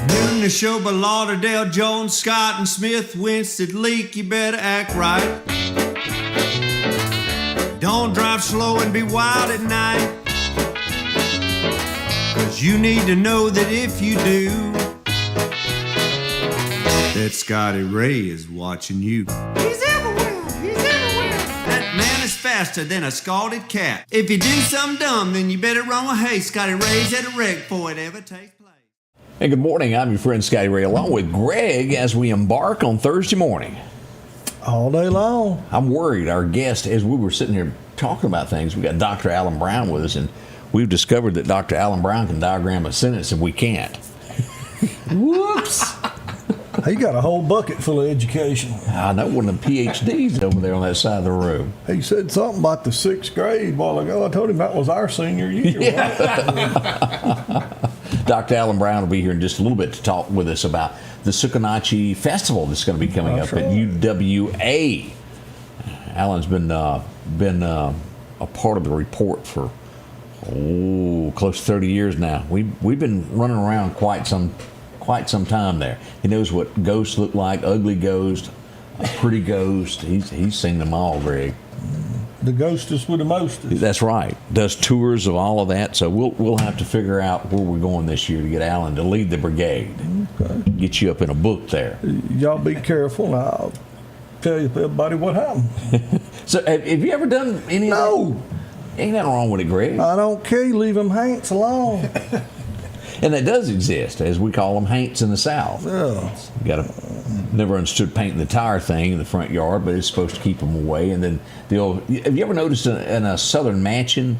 Doing the show by Lauderdale, Jones, Scott, and Smith, Winston, Leak, you better act right. Don't drive slow and be wild at night, 'cause you need to know that if you do, that Scotty Ray is watching you. He's everywhere, he's everywhere. That man is faster than a scalded cat. If you do something dumb, then you better run with haste. Scotty Ray's at a wreck before it ever takes place. Hey, good morning. I'm your friend Scotty Ray, along with Greg, as we embark on Thursday morning. All day long. I'm worried. Our guest, as we were sitting here talking about things, we got Dr. Alan Brown with us, and we've discovered that Dr. Alan Brown can diagram a sentence, and we can't. Whoops. He got a whole bucket full of education. I know one of the PhDs over there on that side of the room. He said something about the 6th grade a while ago. I told him that was our senior year. Yeah. Dr. Alan Brown will be here in just a little bit to talk with us about the Sukenachi Festival that's going to be coming up at UWA. Alan's been a part of the report for close to 30 years now. We've been running around quite some time there. He knows what ghosts look like, ugly ghost, a pretty ghost. He's seen them all, Greg. The ghostest with the mostest. That's right. Does tours of all of that. So we'll have to figure out where we're going this year to get Alan to lead the brigade. Okay. Get you up in a book there. Y'all be careful, and I'll tell you everybody what happened. So have you ever done any of that? No. Ain't nothing wrong with it, Greg. I don't care. Leave them haints alone. And that does exist, as we call them, haints in the South. Yeah. Never understood painting the tire thing in the front yard, but it's supposed to keep them away. And then have you ever noticed in a southern mansion,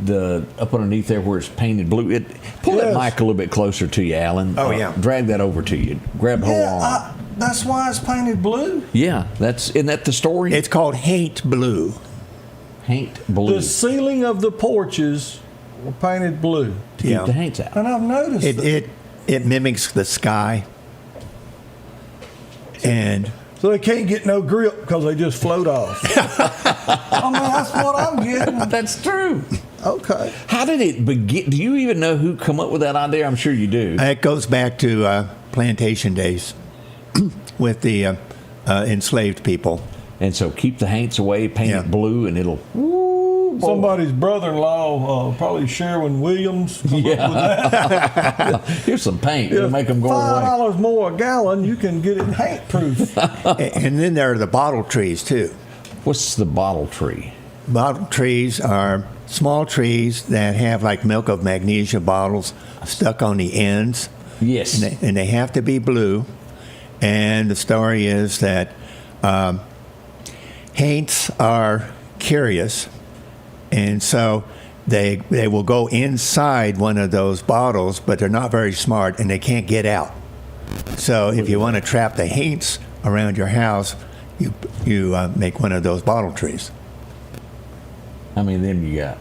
up underneath there where it's painted blue? Pull that mic a little bit closer to you, Alan. Oh, yeah. Drag that over to you. Grab the whole arm. That's why it's painted blue. Yeah, isn't that the story? It's called Haint Blue. Haint blue. The ceiling of the porches were painted blue. To keep the haints out. And I've noticed it mimics the sky. And so they can't get no grip because they just float off. I mean, that's what I'm getting. That's true. Okay. How did it begin? Do you even know who come up with that idea? I'm sure you do. it goes back to plantation days with the enslaved people. And so keep the haints away, paint it blue, and it'll... Somebody's brother-in-law, probably Sherwin Williams. Up with that. Here's some paint. It'll make them go away. $5 more a gallon, you can get it haint-proof. And then there are the bottle trees, too. What's the bottle tree? Bottle trees are small trees that have like milk of magnesia bottles stuck on the ends. Yes. And they have to be blue. And the story is that haints are curious. And so they will go inside one of those bottles, but they're not very smart and they can't get out. So if you want to trap the haints around your house, you make one of those bottle trees. How many of them you got?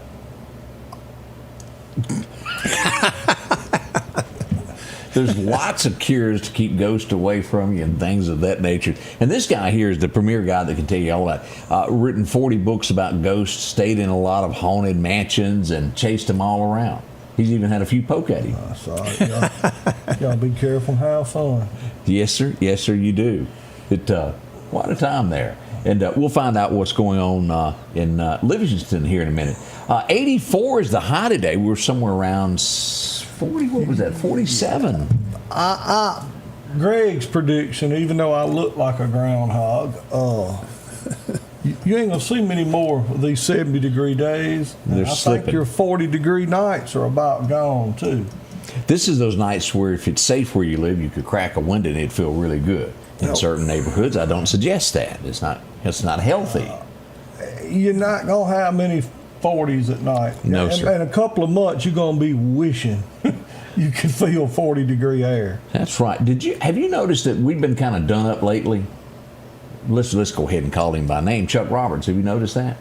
There's lots of cures to keep ghosts away from you and things of that nature. And this guy here is the premier guy that can tell you all that. Written 40 books about ghosts, stayed in a lot of haunted mansions, and chased them all around. He's even had a few poke at him. That's all right. Y'all be careful and have fun. Yes, sir. Yes, sir, you do. Quite a time there. And we'll find out what's going on in Livingston here in a minute. 84 is the high today. We're somewhere around 40, what was that, 47? Greg's prediction, even though I look like a groundhog, you ain't going to see many more of these 70-degree days. They're slipping. think your 40-degree nights are about gone, too. This is those nights where if it's safe where you live, you could crack a window and it'd feel really good. In certain neighborhoods, I don't suggest that. It's not healthy. You're not going to have many 40s at night. No, sir. In a couple of months, you're going to be wishing you could feel 40-degree air. That's right. Have you noticed that we've been kind of done up lately? Let's go ahead and call him by name. Chuck Roberts. Have you noticed that?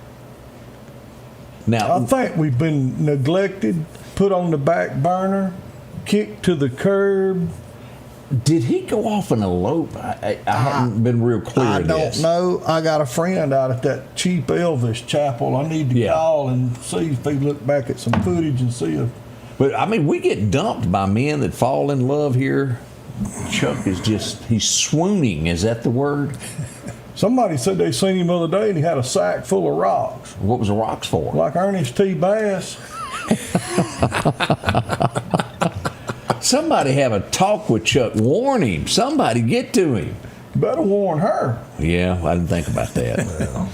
Now, I think we've been neglected, put on the back burner, kicked to the curb. Did he go off and elope? I haven't been real clear. I of don't this. know. I got a friend out at that cheap Elvis chapel. I need to call and see if they look back at some footage and see if. But I mean, we get dumped by men that fall in love here. Chuck is he's swooning. Is that the word? Somebody said they seen him the other day and he had a sack full of rocks. What was the rocks for? Like Ernest T. Bass. Somebody have a talk with Chuck. Warn him. Somebody get to him. Better warn her. Yeah, I didn't think about that.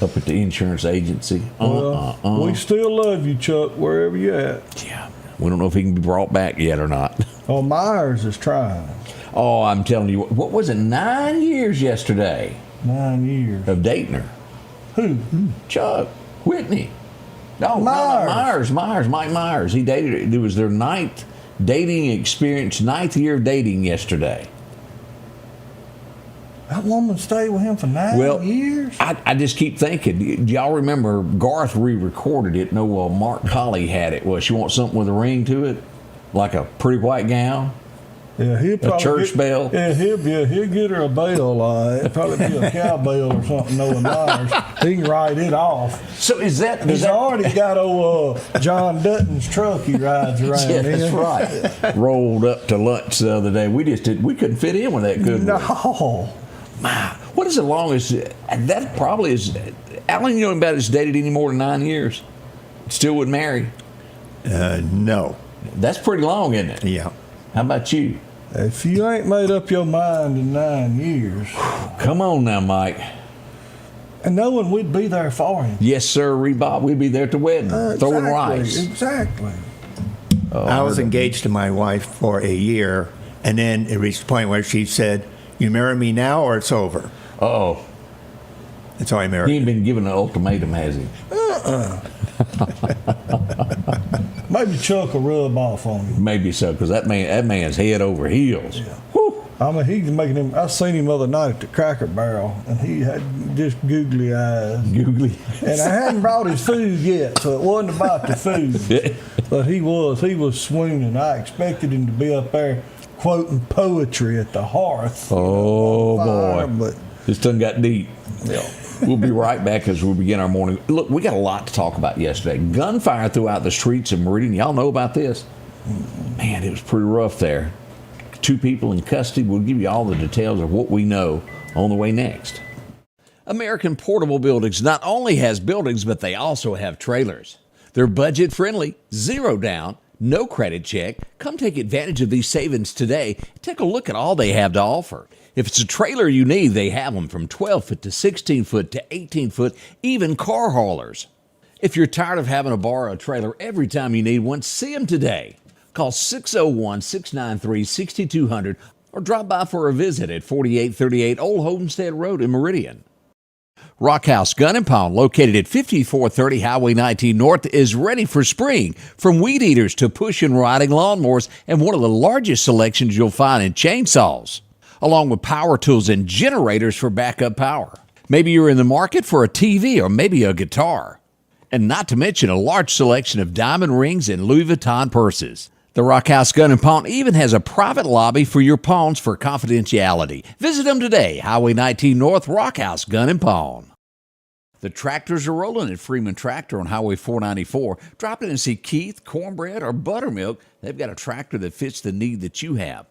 Up at the insurance agency. We still love you, Chuck, wherever you at. Yeah. We don't know if he can be brought back yet or not. Oh, Myers is trying. Oh, I'm telling you, what was it? 9 years yesterday 9 years. of dating her. Who? Chuck Whitney. No, Myers. Mike Myers. He dated her. It was their ninth dating experience, 9th year of dating yesterday. That woman stayed with him for 9 years? I just keep thinking, do y'all remember Garth re-recorded it? No, Mark Colley had it. Well, she wants something with a ring to it, like a pretty white gown. Yeah, he'll probably church bell. Yeah, he'll get her a bell. It'll probably be a cowbell or something. Knowing Myers, he can write it off. So is that? He's already got old John Dutton's truck he rides around yeah, in. that's right. Rolled up to lunch the other day. We couldn't fit in with that, could we? No. My, what is the longest? That probably is. Alan, you know about has dated any more than 9 years? Still would marry? No. That's pretty long, isn't it? Yeah. How about you? If you ain't made up your mind in 9 years. Come on now, Mike. And knowing we'd be there for him. Yes, sir, Bob. We'd be there at the wedding, throwing rice. Exactly. I was engaged to my wife for a year, and then it reached the point where she said, "You marry me now or it's over." Uh-oh. That's how I married. He ain't been given an ultimatum, has he? Maybe Chuck will rub off on him. Maybe so, because that man's head over heels. Yeah. Whew. I mean, he's making him. I seen him the other night at the Cracker Barrel, and he had just googly eyes. Googly. And I hadn't brought his food yet, so it wasn't about the food. But he was swooning. I expected him to be up there quoting poetry at the hearth. Oh, Fire, boy. But This done got deep. yeah. We'll be right back as we begin our morning. Look, we got a lot to talk about yesterday. Gunfire throughout the streets of Meridian. Y'all know about this? Man, it was pretty rough there. 2 people in custody. We'll give you all the details of what we know on the way next. American Portable Buildings not only has buildings, but they also have trailers. They're budget friendly, 0 down, no credit check. Come take advantage of these savings today. Take a look at all they have to offer. If it's a trailer you need, they have them from 12-foot to 16-foot to 18-foot, even car haulers. If you're tired of having to borrow a trailer every time you need one, see them today. Call 601-693-6200 or drop by for a visit at 4838 Old Homestead Road in Meridian. Rockhouse Gun & Pawn, located at 5430 Highway 19 North, is ready for spring. From weed eaters to push and riding lawnmowers, and one of the largest selections you'll find in chainsaws, along with power tools and generators for backup power. Maybe you're in the market for a TV or maybe a guitar. And not to mention a large selection of diamond rings and Louis Vuitton purses. The Rockhouse Gun & Pawn even has a private lobby for your pawns for confidentiality. Visit them today, Highway 19 North, Rockhouse Gun & Pawn. The tractors are rolling at Freeman Tractor on Highway 494. Drop in and see Keith, Cornbread, or Buttermilk. They've got a tractor that fits the need that you have.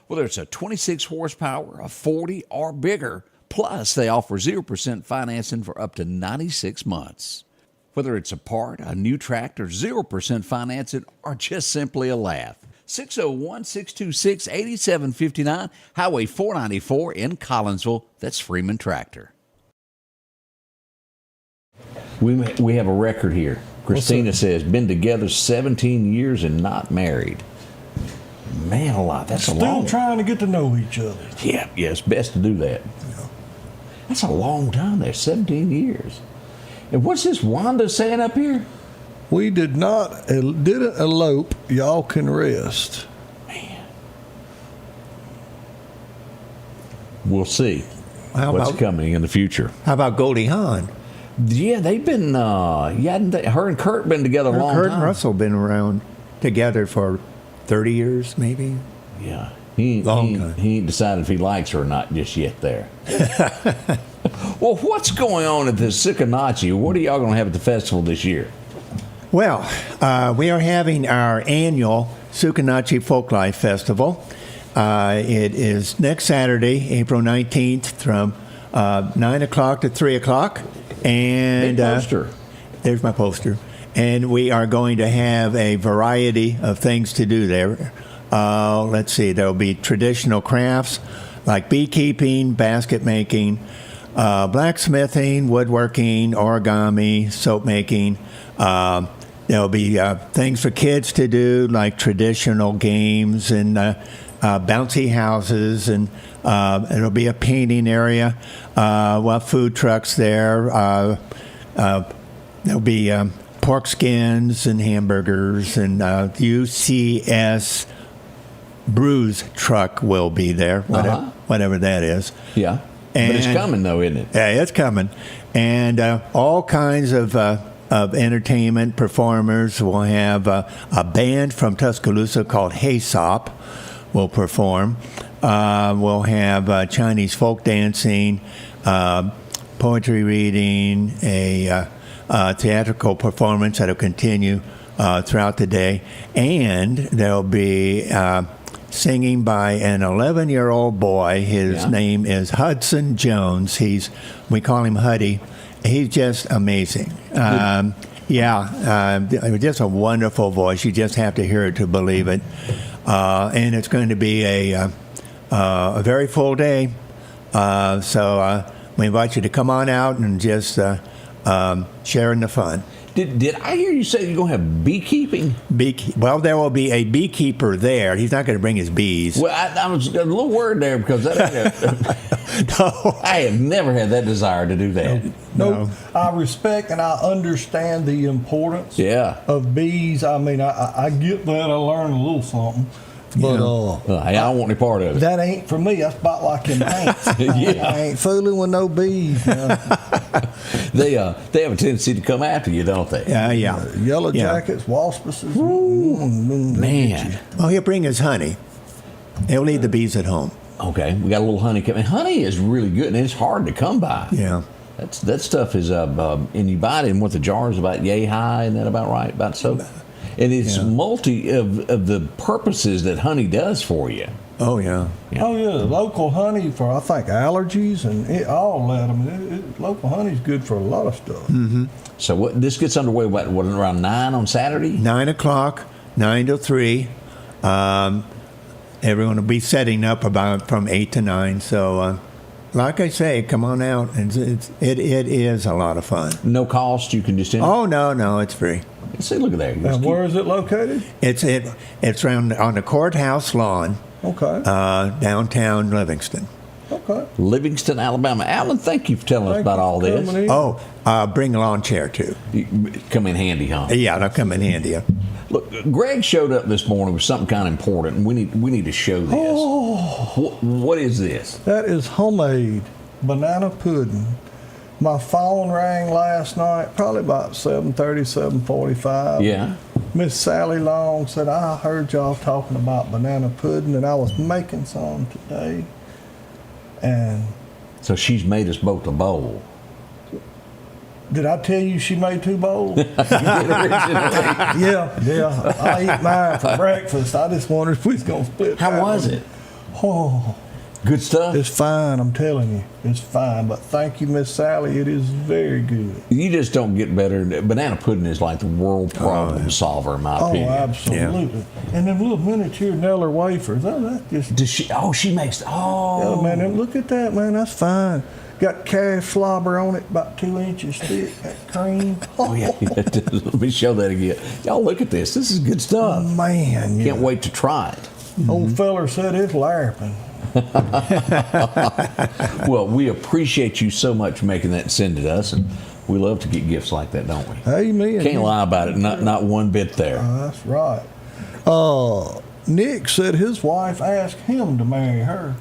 Whether it's a 26 horsepower, a 40, or bigger. Plus, they offer 0% financing for up to 96 months. Whether it's a part, a new tractor, 0% financing, or just simply a laugh. 601-626-8759, Highway 494 in Collinsville. That's Freeman Tractor. We have a record here. Christina says, been together 17 years and not married. Man alive, that's a long... Still trying to get to know each other. Yeah, it's best to do that. Yeah. That's a long time there, 17 years. And what's this Wanda saying up here? We didn't elope. Y'all can rest. Man. We'll see what's coming in the future. How about Goldie Hawn? Yeah, they've been, her and Kurt been together a long Kurt time. and Russell been around together for 30 years, maybe. Yeah. He Long time. ain't decided if he likes her or not just yet there. Well, what's going on at the Sukenachi? What are y'all going to have at the festival this year? Well, we are having our annual Sukenachi Folklore Festival. It is next Saturday, April 19th, from 9 o'clock to 3 o'clock. And Big poster. There's my poster. And we are going to have a variety of things to do there. Let's see, there will be traditional crafts like beekeeping, basket making, blacksmithing, woodworking, origami, soap making. There'll be things for kids to do like traditional games and bouncy houses, and it'll be a painting area. We'll have food trucks there. There'll be pork skins and hamburgers, and UCS Brews truck will be there, whatever that is. Yeah. But it's coming, though, isn't it? Yeah, it's coming. And all kinds of entertainment performers. We'll have a band from Tuscaloosa called Haysop will perform. We'll have Chinese folk dancing, poetry reading, a theatrical performance that will continue throughout the day. And there'll be singing by an 11-year-old boy. His name is Hudson Jones. We call him Huddy. He's just amazing. Just a wonderful voice. You just have to hear it to believe it. And it's going to be a very full day. So we invite you to come on out and just share in the fun. Did I hear you say you're going to have beekeeping? Well, there will be a beekeeper there. He's not going to bring his bees. Well, I was a little worried there because I have never had that desire to do that. No, I respect and I understand the importance of bees. I mean, I get that. I learned a little something. But I don't want any part of it. That ain't for me. That's about like in ants. I ain't fooling with no bees. They have a tendency to come after you, don't they? Yeah. Yellow jackets, waspises. Man. Well, he'll bring his honey. He'll leave the bees at home. Okay, we got a little honey coming. Honey is really good, and it's hard to come by. Yeah. That stuff is, and you buy it in what the jar is about yay high, isn't that about right? About so. And it's multi of the purposes that honey does for you. Oh, yeah. Oh, yeah. Local honey for, I think, allergies and all that. I mean, local honey is good for a lot of stuff. Mm-hmm. So this gets underway, around 9 on Saturday? 9 o'clock, 9 to 3. Everyone will be setting up about from 8 to 9. So, like I say, come on out. It is a lot of fun. No cost? You can just enter? Oh, no, it's free. See, look at there. And where is it located? It's around on the courthouse lawn. Okay. Downtown Livingston. Okay. Livingston, Alabama. Alan, thank you for telling us about all this. Bring a lawn chair too. Come in handy, huh? Yeah, they'll come in handy. Look, Greg showed up this morning with something kind of important, and we need to show this. Oh. What is this? That is homemade banana pudding. My phone rang last night, probably about 7:30, 7:45. Yeah. Miss Sally Long said, I heard y'all talking about banana pudding, and I was making some today. And so she's made us both a bowl. Did I tell you she made 2 bowls? Yeah. I eat mine for breakfast. I just wondered if we was going to split. How was it? Oh. Good stuff? It's fine, I'm telling you. It's fine. But thank you, Miss Sally. It is very good. You just don't get better. Banana pudding is like the world problem solver, in my opinion. Oh, absolutely. Yeah. And them little miniature Neller wafers. Oh, that just... Does she? Oh, she makes... Oh. Yeah, man, look at that, man. That's fine. Got calf slobber on it, about 2 inches thick. That cream. Oh, yeah. Let me show that again. Y'all look at this. This is good stuff. Oh, man. Yeah. Can't wait to try it. Old feller said it's larping. Well, we appreciate you so much for making that and sending it us, and we love to get gifts like that, don't we? Amen. Can't lie about it. Not one bit there. That's right. Nick said his wife asked him to marry her.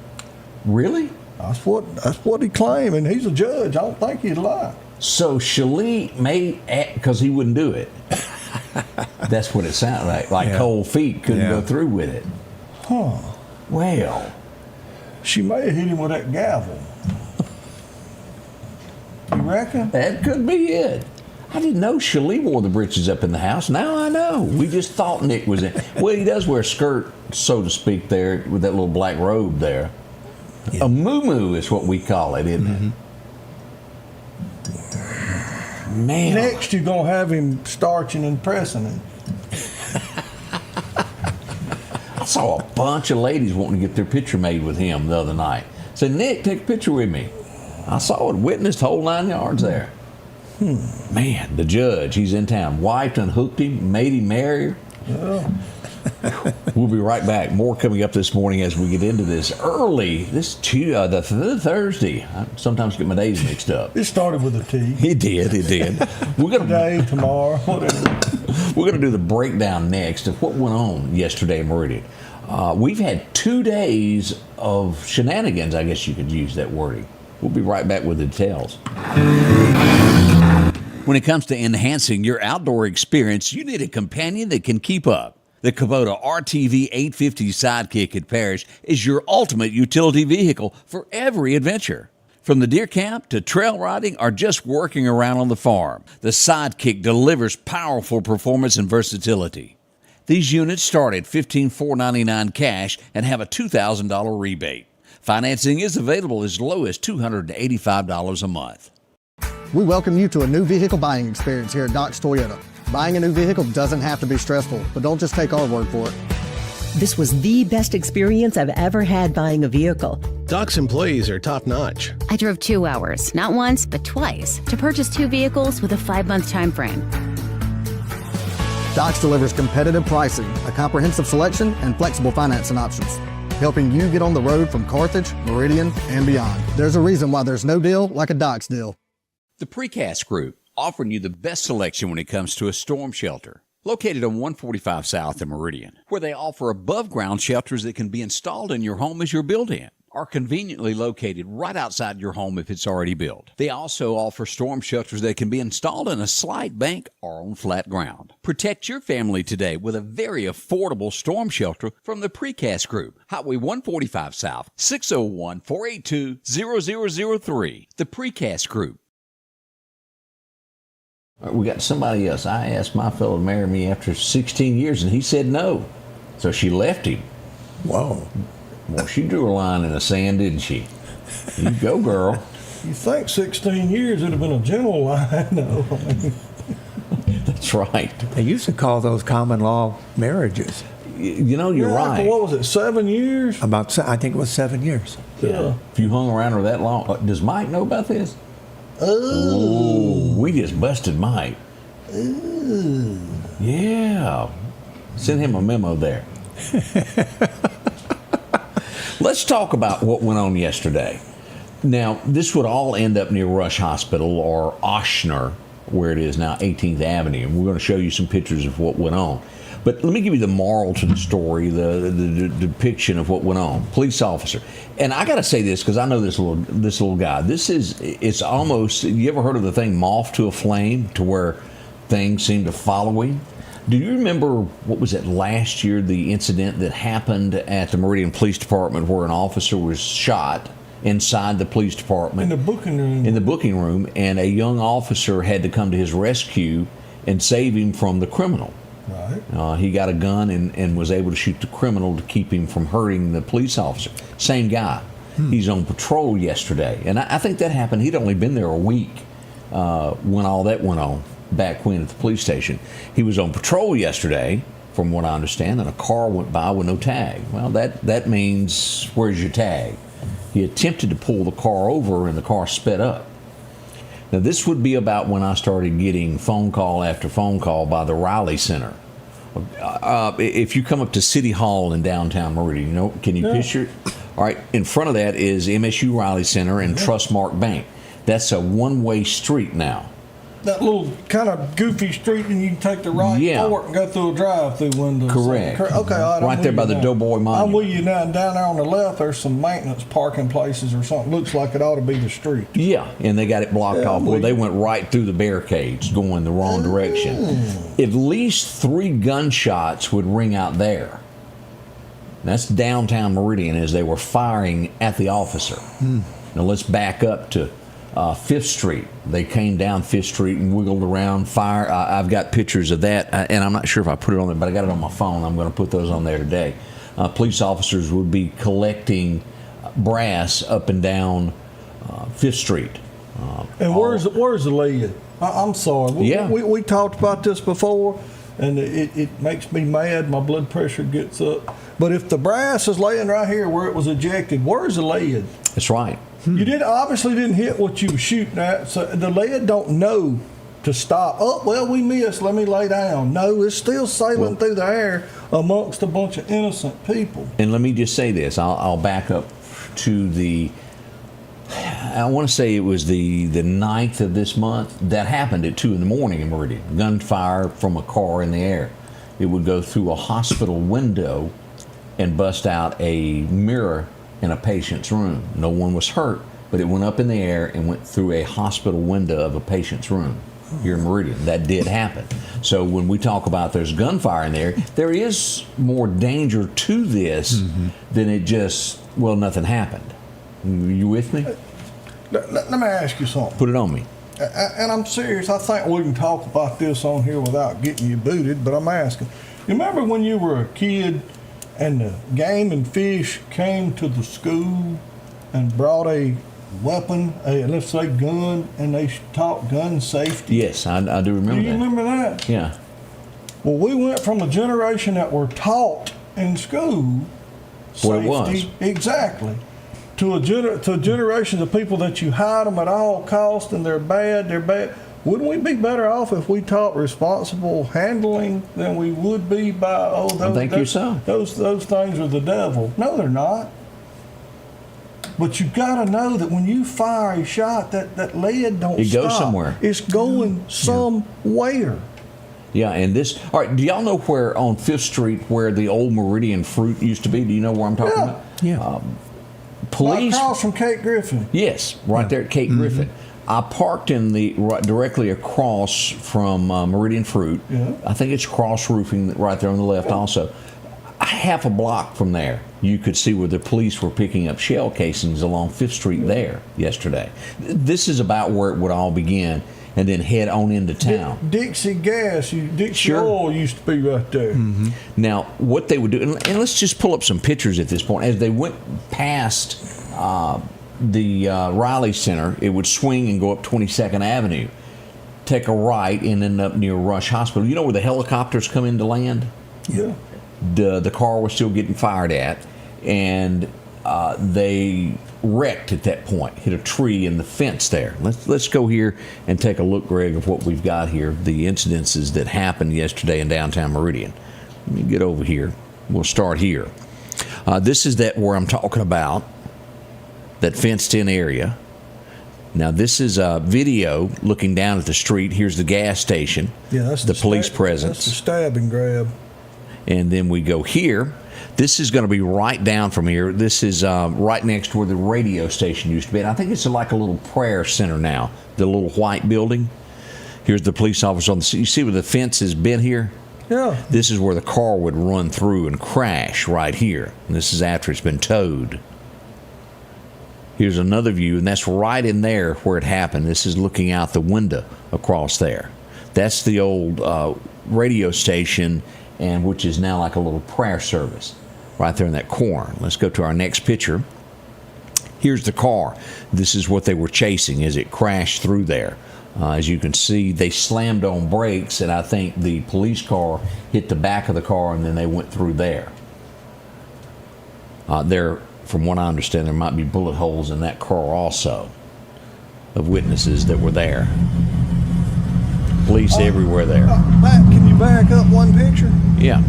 Really? That's what he claimed, and he's a judge. I don't think he'd lie. So Shalee made because he wouldn't do it. That's what it sounded like. Like cold feet couldn't go through with it. Huh. Well, She may have hit him with that gavel. You reckon? that could be it. I didn't know Shalee wore the britches up in the house. Now I know. We just thought Nick was in. Well, he does wear a skirt, so to speak, there with that little black robe there. Yeah. A muumuu is what we call it, isn't it? Man. Next, you're going to have him starching and pressing it. I saw a bunch of ladies wanting to get their picture made with him the other night. Said, Nick, take a picture with me. I saw it, witnessed whole 9 yards there. Man, the judge, he's in town. Wiped and hooked him, made him marry her. Yeah. We'll be right back. More coming up this morning as we get into this early, the Thursday. I sometimes get my days mixed up. It started with a T. It did. We're gonna Today, tomorrow, whatever. We're going to do the breakdown next of what went on yesterday in Meridian. We've had 2 days of shenanigans, I guess you could use that wording. We'll be right back with the details. When it comes to enhancing your outdoor experience, you need a companion that can keep up. The Kubota RTV 850 Sidekick at Parrish is your ultimate utility vehicle for every adventure. From the deer camp to trail riding or just working around on the farm, the Sidekick delivers powerful performance and versatility. These units start at $15,499 cash and have a $2,000 rebate. Financing is available as low as $285 a month. We welcome you to a new vehicle buying experience here at Doc's Toyota. Buying a new vehicle doesn't have to be stressful, but don't just take our word for it. This was the best experience I've ever had buying a vehicle. Doc's employees are top-notch. I drove 2 hours, not once, but twice, to purchase 2 vehicles with a 5-month time frame. Doc's delivers competitive pricing, a comprehensive selection, and flexible financing options, helping you get on the road from Carthage, Meridian, and beyond. There's a reason why there's no deal like a Doc's deal. The Precast Group, offering you the best selection when it comes to a storm shelter. Located on 145 South in Meridian, where they offer above-ground shelters that can be installed in your home as you're built in, are conveniently located right outside your home if it's already built. They also offer storm shelters that can be installed in a slight bank or on flat ground. Protect your family today with a very affordable storm shelter from the Precast Group. Highway 145 South, 601-482-0003. The Precast Group. We got somebody else. I asked my fellow to marry me after 16 years, and he said no. So she left him. Whoa. Well, she drew a line in the sand, didn't she? You go, girl. You think 16 years would have been a general line, though. That's right. They used to call those common law marriages. You know, you're right. What was it, 7 years? I think it was 7 years. Yeah. If you hung around her that long. Does Mike know about this? Oh, we just busted Mike. Ooh. Yeah. Send him a memo there. Let's talk about what went on yesterday. Now, this would all end up near Rush Hospital or Ochsner, where it is now 18th Avenue. And we're going to show you some pictures of what went on. But let me give you the moral to the story, the depiction of what went on. Police officer. And I got to say this because I know this little guy. It's almost, you ever heard of the thing moth to a flame, to where things seem to follow him? Do you remember, what was it, last year, the incident that happened at the Meridian Police Department where an officer was shot inside the police department? In the booking room. In the booking room, and a young officer had to come to his rescue and save him from the criminal. Right. He got a gun and was able to shoot the criminal to keep him from hurting the police officer. Same guy. He's on patrol yesterday. And I think that happened. He'd only been there a week when all that went on back when at the police station. He was on patrol yesterday, from what I understand, and a car went by with no tag. Well, that means, where's your tag? He attempted to pull the car over, and the car sped up. Now, this would be about when I started getting phone call after phone call by the Riley Center. If you come up to City Hall in downtown Meridian, can you picture it? All right, in front of that is MSU Riley Center and Trustmark Bank. That's a one-way street now. That little kind of goofy street, and you can take the right fork and go through a drive-through window. Correct. Okay, all right. Right there by the Doughboy Monument. I'm with you now. Down there on the left, there's some maintenance parking places or something. Looks like it ought to be the street. Yeah, and they got it blocked off. Well, they went right through the barricades, going the wrong direction. At least 3 gunshots would ring out there. That's downtown Meridian as they were firing at the officer. Now let's back up to 5th Street. They came down 5th Street and wiggled around, fire. I've got pictures of that, and I'm not sure if I put it on there, but I got it on my phone. I'm going to put those on there today. Police officers would be collecting brass up and down 5th Street. And where's the lead? I'm sorry. We talked about this before, and it makes me mad. My blood pressure gets up. But if the brass is laying right here where it was ejected, where's the lead? That's right. You obviously didn't hit what you were shooting at, so the lead don't know to stop. Oh, well, we missed. Let me lay down. No, it's still sailing through the air amongst a bunch of innocent people. And let me just say this. I'll back up to I want to say it was the 9th of this month. That happened at 2 in the morning in Meridian. Gunfire from a car in the air. It would go through a hospital window and bust out a mirror in a patient's room. No one was hurt, but it went up in the air and went through a hospital window of a patient's room here in Meridian. That did happen. So when we talk about there's gunfire in there is more danger to this than it just, nothing happened. You with me? Let me ask you something. Put it on me. And I'm serious. I think we can talk about this on here without getting you booted, but I'm asking. You remember when you were a kid and the game and fish came to the school and brought a weapon, let's say gun, and they taught gun safety? Yes, I do remember that. Do you remember that? Yeah. Well, we went from a generation that were taught in school safety. What it was. Exactly. To a generation of people that you hide them at all costs and they're bad. Wouldn't we be better off if we taught responsible handling than we would be by, I think you're so. Those things are the devil. No, they're not. But you got to know that when you fire a shot, that lead don't stop. It goes somewhere. It's going somewhere. Yeah, and all right, do y'all know where on 5th Street where the old Meridian fruit used to be? Do you know where I'm talking about? Yeah. Police. Across from Kate Griffin. Yes, right there at Kate Griffin. I parked directly across from Meridian Fruit. Yeah. I think it's cross roofing right there on the left also. Half a block from there, you could see where the police were picking up shell casings along 5th Street there yesterday. This is about where it would all begin and then head on into town. Dixie Oil used to be right there. Now, what they would do, and let's just pull up some pictures at this point. As they went past the Riley Center, it would swing and go up 22nd Avenue, take a right, and end up near Rush Hospital. You know where the helicopters come in to land? Yeah. The car was still getting fired at, and they wrecked at that point, hit a tree in the fence there. Let's go here and take a look, Greg, of what we've got here, the incidences that happened yesterday in downtown Meridian. Let me get over here. We'll start here. This is where I'm talking about, that fenced-in area. Now, this is a video looking down at the street. Here's the gas station. Yeah, that's the police presence. That's the stab and grab. And then we go here. This is going to be right down from here. This is right next to where the radio station used to be. And I think it's like a little prayer center now, the little white building. Here's the police officer on the. You see where the fence has been here? Yeah. This is where the car would run through and crash right here. And this is after it's been towed. Here's another view, and that's right in there where it happened. This is looking out the window across there. That's the old radio station, and which is now like a little prayer service right there in that corner. Let's go to our next picture. Here's the car. This is what they were chasing as it crashed through there. As you can see, they slammed on brakes, and I think the police car hit the back of the car, and then they went through there. From what I understand, there might be bullet holes in that car also of witnesses that were there. Police everywhere there. Can you back up one picture? Yeah.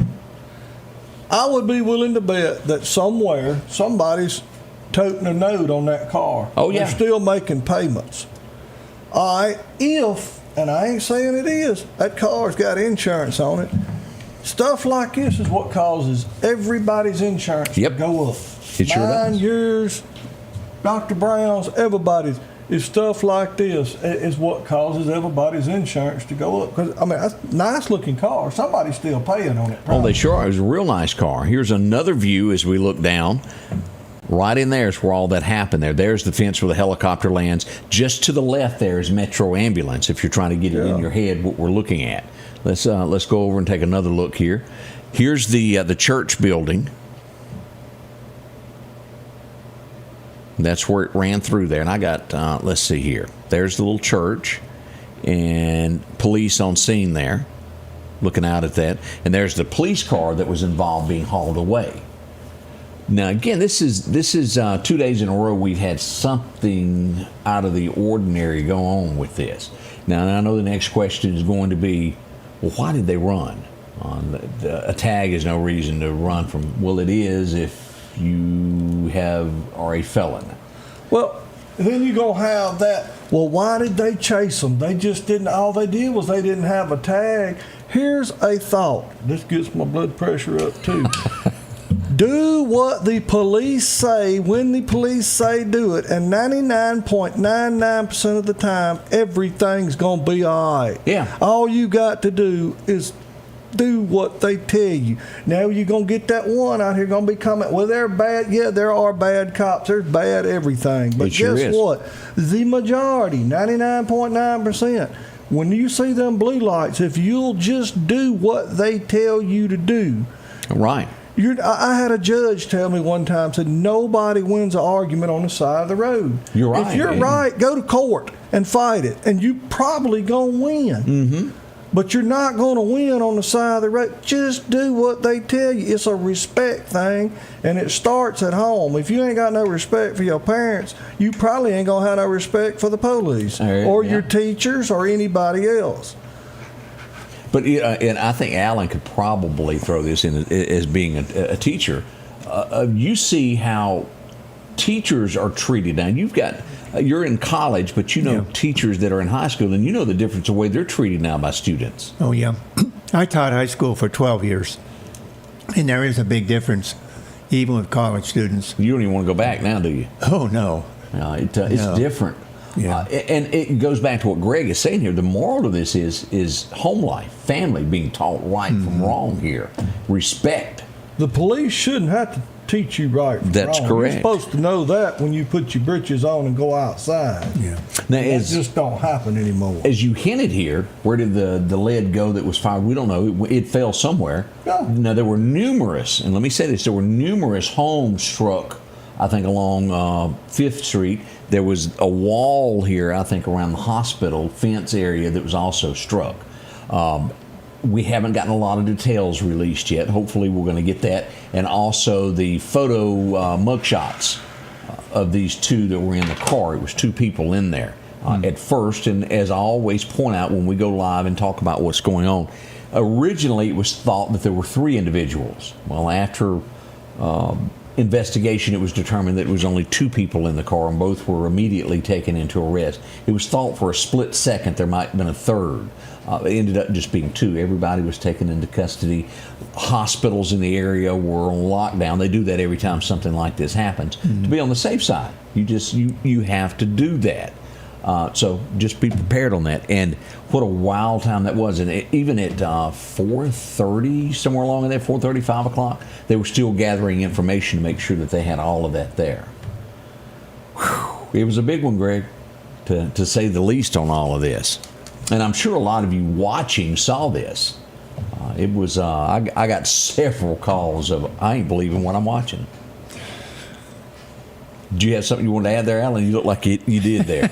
I would be willing to bet that somewhere somebody's toting a note on that car. Oh, yeah. They're still making payments. All right, and I ain't saying it is, that car's got insurance on it. Stuff like this is what causes everybody's insurance to go up. It sure does. Mine, yours, Dr. Brown's, everybody's. is stuff like this is what causes everybody's insurance to go up. Because, I mean, that's a nice-looking car. Somebody's still paying on it. Probably. Oh, they sure are. It was a real nice car. Here's another view as we look down. Right in there is where all that happened there. There's the fence where the helicopter lands. Just to the left there is Metro Ambulance, if you're trying to get it in your head what we're looking at. Let's go over and take another look here. Here's the church building. That's where it ran through there. And I got, let's see here. There's the little church and police on scene there looking out at that. And there's the police car that was involved being hauled away. Now, again, this is 2 days in a row we've had something out of the ordinary go on with this. Now, I know the next question is going to be, well, why did they run? A tag is no reason to run from. Well, it is if you are a felon. Well, then you're going to have that, well, why did they chase them? They just didn't, all they did was they didn't have a tag. Here's a thought. This gets my blood pressure up, too. Do what the police say when the police say do it, and 99.99% of the time, everything's going to be all right. Yeah. All you got to do is do what they tell you. Now you're going to get that one out here going to be coming. Well, they're bad. Yeah, there are bad cops. There's bad everything. But guess what? The majority, 99.9%, when you see them blue lights, if you'll just do what they tell you to do. Right. I had a judge tell me one time, said, nobody wins an argument on the side of the road. You're right. If you're right, go to court and fight it, and you probably going to win. Mm-hmm. But you're not going to win on the side of the road. Just do what they tell you. It's a respect thing, and it starts at home. If you ain't got no respect for your parents, you probably ain't going to have no respect for the police or your teachers or anybody else. But and I think Alan could probably throw this in as being a teacher. You see how teachers are treated. Now you're in college, but you know teachers that are in high school, and you know the difference the way they're treated now by students. Oh yeah, I taught high school for 12 years, and there is a big difference, even with college students. You don't even want to go back now, do you? Oh no, it's different. Yeah. And it goes back to what Greg is saying here. The moral of this is home life, family, being taught right from wrong here. Respect. The police shouldn't have to teach you right from That's wrong. correct. You're supposed to know that when you put your britches on and go outside. Yeah. Now, that just don't happen anymore. As you hinted here, where did the lead go that was fired? We don't know. It fell somewhere. Yeah. Now, there were numerous, and let me say this, there were numerous homes struck, I think, along 5th Street. There was a wall here, I think, around the hospital fence area that was also struck. We haven't gotten a lot of details released yet. Hopefully we're going to get that. And also the photo mugshots of these two that were in the car. It was 2 people in there at first. And as I always point out when we go live and talk about what's going on, originally it was thought that there were 3 individuals. Well, after investigation, it was determined that it was only 2 people in the car, and both were immediately taken into arrest. It was thought for a split second there might have been a third. It ended up just being 2. Everybody was taken into custody. Hospitals in the area were on lockdown. They do that every time something like this happens. To be on the safe side, you have to do that. So just be prepared on that. And what a wild time that was. And even at 4:30, somewhere along in there, 4:30, 5 o'clock, they were still gathering information to make sure that they had all of that there. Whew. It was a big one, Greg, to say the least on all of this. And I'm sure a lot of you watching saw this. It was I got several calls of, I ain't believing what I'm watching. Do you have something you want to add there, Alan? You look like you did there.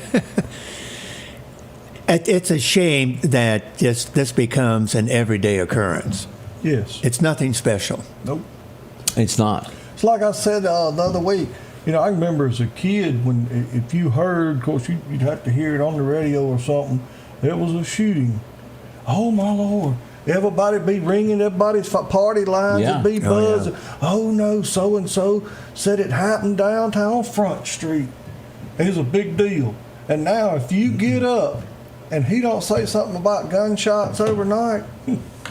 It's a shame that this becomes an everyday occurrence. Yes. It's nothing special. Nope. It's not. It's like I said the other week. You know, I remember as a kid when if you heard, of course, you'd have to hear it on the radio or something. There was a shooting. Oh my Lord! Everybody be ringing. Everybody's party lines would be buzzing. Oh no, so and so said it happened downtown Front Street. It was a big deal. And now, if you get up and he don't say something about gunshots overnight,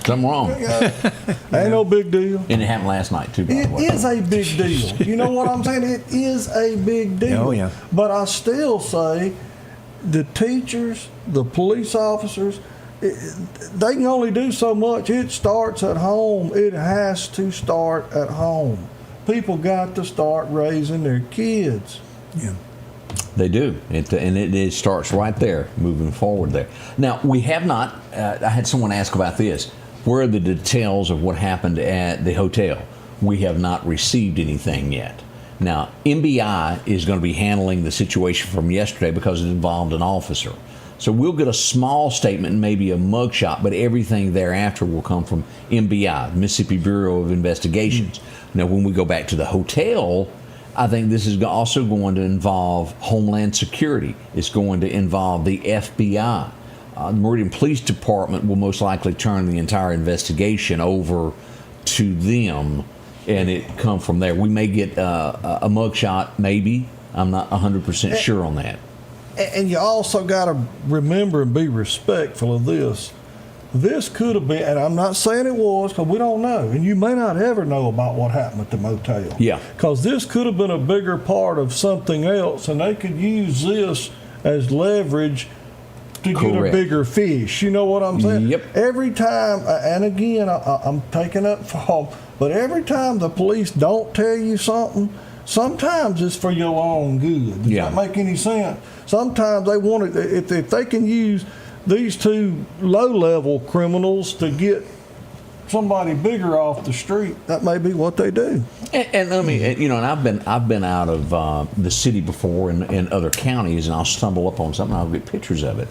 something wrong. Ain't no big deal. And it happened last night too. By the way. It is a big deal. You know what I'm saying? It is a big deal. Oh yeah. But I still say, the teachers, the police officers, they can only do so much. It starts at home. It has to start at home. People got to start raising their kids. Yeah. They do, it starts right there, moving forward there. Now, we have not, I had someone ask about this, where are the details of what happened at the hotel? We have not received anything yet. Now, MBI is going to be handling the situation from yesterday because it involved an officer. So we'll get a small statement and maybe a mugshot, but everything thereafter will come from MBI, Mississippi Bureau of Investigations. Now, when we go back to the hotel, I think this is also going to involve Homeland Security. It's going to involve the FBI. The Meridian Police Department will most likely turn the entire investigation over to them, and it come from there. We may get a mugshot, maybe. I'm not 100% sure on that. And you also got to remember and be respectful of this. This could have been, and I'm not saying it was, because we don't know, and you may not ever know about what happened at the motel. Yeah. Because this could have been a bigger part of something else, and they could use this as leverage to get a bigger fish. You know what I'm saying? Yep. Every time, and again, I'm taking up fault, but every time the police don't tell you something, sometimes it's for your own good. Does that make any sense? Sometimes they want it, if they can use these two low-level criminals to get somebody bigger off the street, that may be what they do. And I mean, and I've been out of the city before in other counties, and I'll stumble up on something, I'll get pictures of it.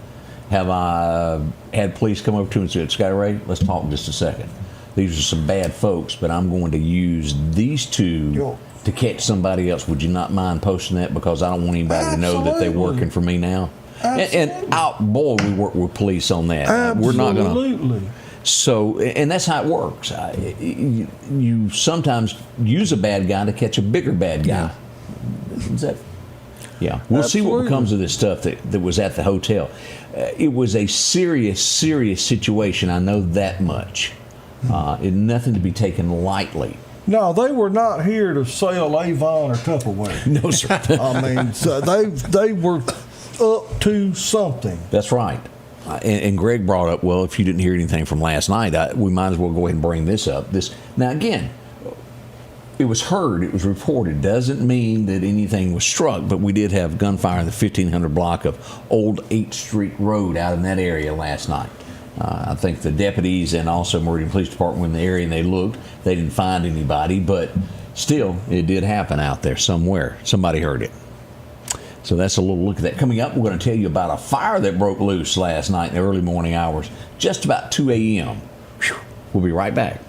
Have I had police come over to me and said, Scotty Ray, let's talk just a second. These are some bad folks, but I'm going to use these two to catch somebody else. Would you not mind posting that, because I don't want anybody to know that they're working for me now? And boy, we work with police on that. Absolutely. We're not going to. So, and that's how it works. You sometimes use a bad guy to catch a bigger bad guy. Is that? Yeah. We'll see what becomes of this stuff that was at the hotel. It was a serious situation. I know that much. Nothing to be taken lightly. No, they were not here to sell Avon or Tupperware. No, sir. I mean, so they were up to something. That's right. And Greg brought up, well, if you didn't hear anything from last night, we might as well go ahead and bring this up. Now, again, it was heard, it was reported. Doesn't mean that anything was struck, but we did have gunfire in the 1500 block of Old 8th Street Road out in that area last night. I think the deputies and also Meridian Police Department were in the area and they looked. They didn't find anybody, but still, it did happen out there somewhere. Somebody heard it. So that's a little look at that. Coming up, we're going to tell you about a fire that broke loose last night in the early morning hours, just about 2 a.m. We'll be right back.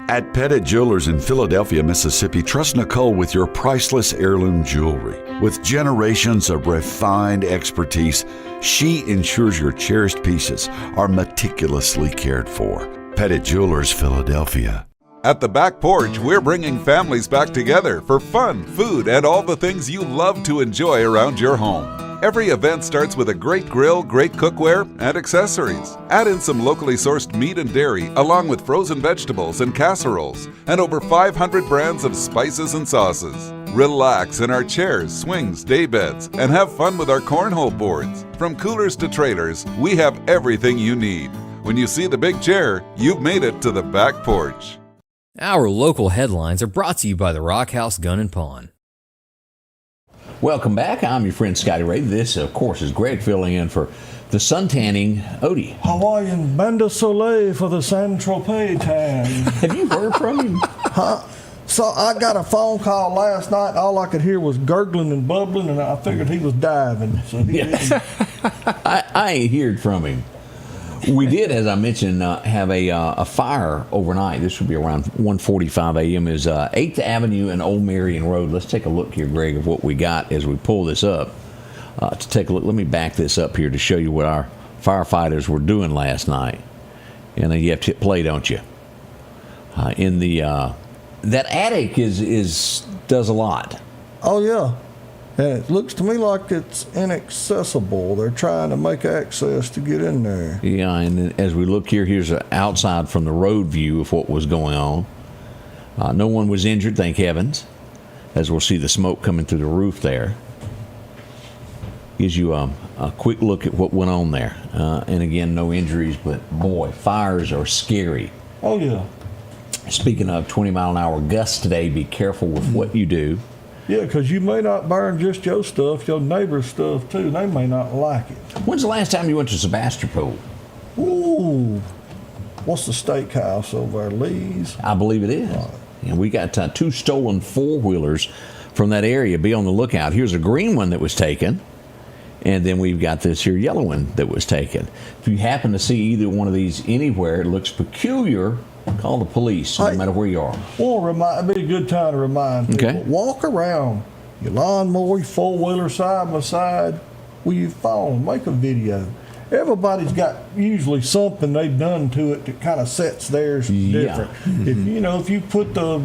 At Pettit Jewelers in Philadelphia, Mississippi, trust Nicole with your priceless heirloom jewelry. With generations of refined expertise, she ensures your cherished pieces are meticulously cared for. Pettit Jewelers, Philadelphia. At the Back Porch, we're bringing families back together for fun, food, and all the things you love to enjoy around your home. Every event starts with a great grill, great cookware, and accessories. Add in some locally sourced meat and dairy, along with frozen vegetables and casseroles, and over 500 brands of spices and sauces. Relax in our chairs, swings, daybeds, and have fun with our cornhole boards. From coolers to trailers, we have everything you need. When you see the big chair, you've made it to the Back Porch. Our local headlines are brought to you by the Rock House Gun and Pawn. Welcome back. I'm your friend Scotty Ray. This, of course, is Greg filling in for the suntanning Odie. Hawaiian bain de soleil for the San Tropez tan. Have you heard from him? So I got a phone call last night. All I could hear was gurgling and bubbling, and I figured he was diving. So he didn't. I ain't heard from him. We did, as I mentioned, have a fire overnight. This would be around 1:45 a.m. is 8th Avenue and Old Meridian Road. Let's take a look here, Greg, of what we got as we pull this up. To take a look, let me back this up here to show you what our firefighters were doing last night. And then you have to hit play, don't you? In the that attic does a lot. Oh yeah. And it looks to me like it's inaccessible. They're trying to make access to get in there. Yeah, and as we look here, here's an outside from the road view of what was going on. No one was injured, thank heavens, as we'll see the smoke coming through the roof there. Gives you a quick look at what went on there. And again, no injuries, but boy, fires are scary. Oh, yeah. Speaking of 20-mile-an-hour gusts today, be careful with what you do. Yeah, because you may not burn just your stuff, your neighbor's stuff, too. They may not like it. When's the last time you went to Sebastopol? Ooh. What's the steakhouse over there? Lee's? I believe it is. Right. And we got 2 stolen 4-wheelers from that area. Be on the lookout. Here's a green one that was taken. And then we've got this here yellow one that was taken. If you happen to see either one of these anywhere, it looks peculiar, call the police, no matter where you are. Well, it'd be a good time to remind people. Okay. Walk around your lawnmower, your 4-wheeler side by side with your phone. Make a video. Everybody's got usually something they've done to it that kind of sets theirs different. Mm-hmm. If you put the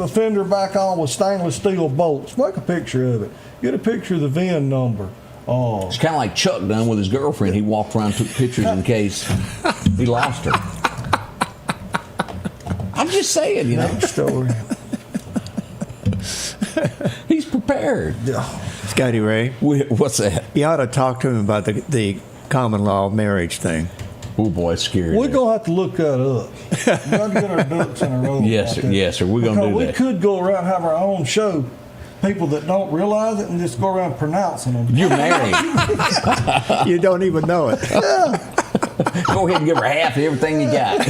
fender back on with stainless steel bolts, make a picture of it. Get a picture of the VIN number. It's kind of like Chuck done with his girlfriend. He walked around and took pictures in case he lost her. I'm just saying, Next story. He's prepared. Scotty Ray. What's that? You ought to talk to him about the common law marriage thing. Oh, boy, it's scary. We're going to have to look that up. We've got to get our ducks in a row. Yes, sir. Yes, sir. We're going to do that. We could go around and have our own show. People that don't realize it and just go around pronouncing them. You're married. You don't even know it. Yeah. Go ahead and give her half of everything you got.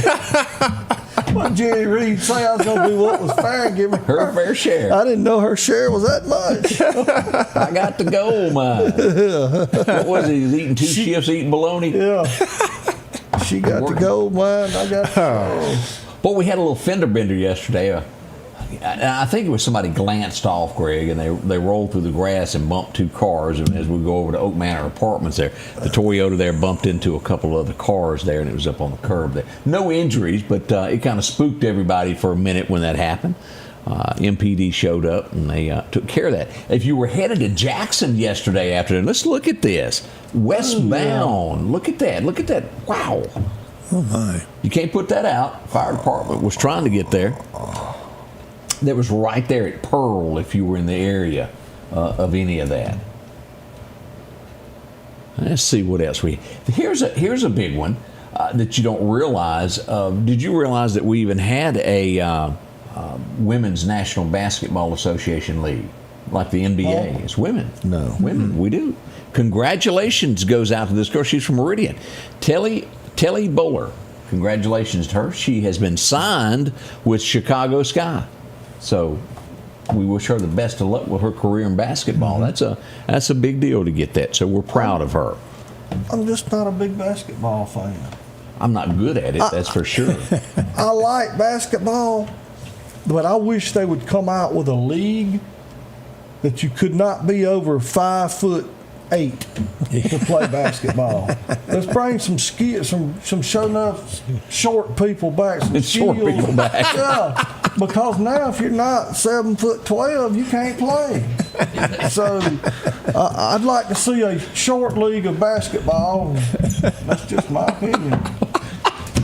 What Jerry Reed say I was going to do what was fair and give her fair share. I didn't know her share was that much. I got the gold mine. What was it? He was eating 2 shifts, eating bologna? Yeah. She got the gold mine. I got the Boy, we had a little fender bender yesterday. I think it was somebody glanced off, Greg, and they rolled through the grass and bumped 2 cars. And as we go over to Oak Manor Apartments there, the Toyota there bumped into a couple of the cars there, and it was up on the curb there. No injuries, but it kind of spooked everybody for a minute when that happened. MPD showed up, and they took care of that. If you were headed to Jackson yesterday afternoon, let's look at this. Westbound. Yeah. Look at that. Look at that. Wow. Oh, my. You can't put that out. Fire department was trying to get there. That was right there at Pearl if you were in the area of any of that. Let's see what else here's a big one that you don't realize. Did you realize that we even had a Women's National Basketball Association league, like the NBA? It's women. No. Women, we do. Congratulations goes out to this girl. She's from Meridian. Telly Bowler. Congratulations to her. She has been signed with Chicago Sky. So we wish her the best of luck with her career in basketball. Mm-hmm. That's a big deal to get that. So we're proud of her. I'm just not a big basketball fan. I'm not good at it, that's for sure. I like basketball, but I wish they would come out with a league that you could not be over 5'8" to play basketball. Let's bring some skill, some show enough short people back. Some short people back. Yeah, because now if you're not 7'12", you can't play. So I'd like to see a short league of basketball. That's just my opinion.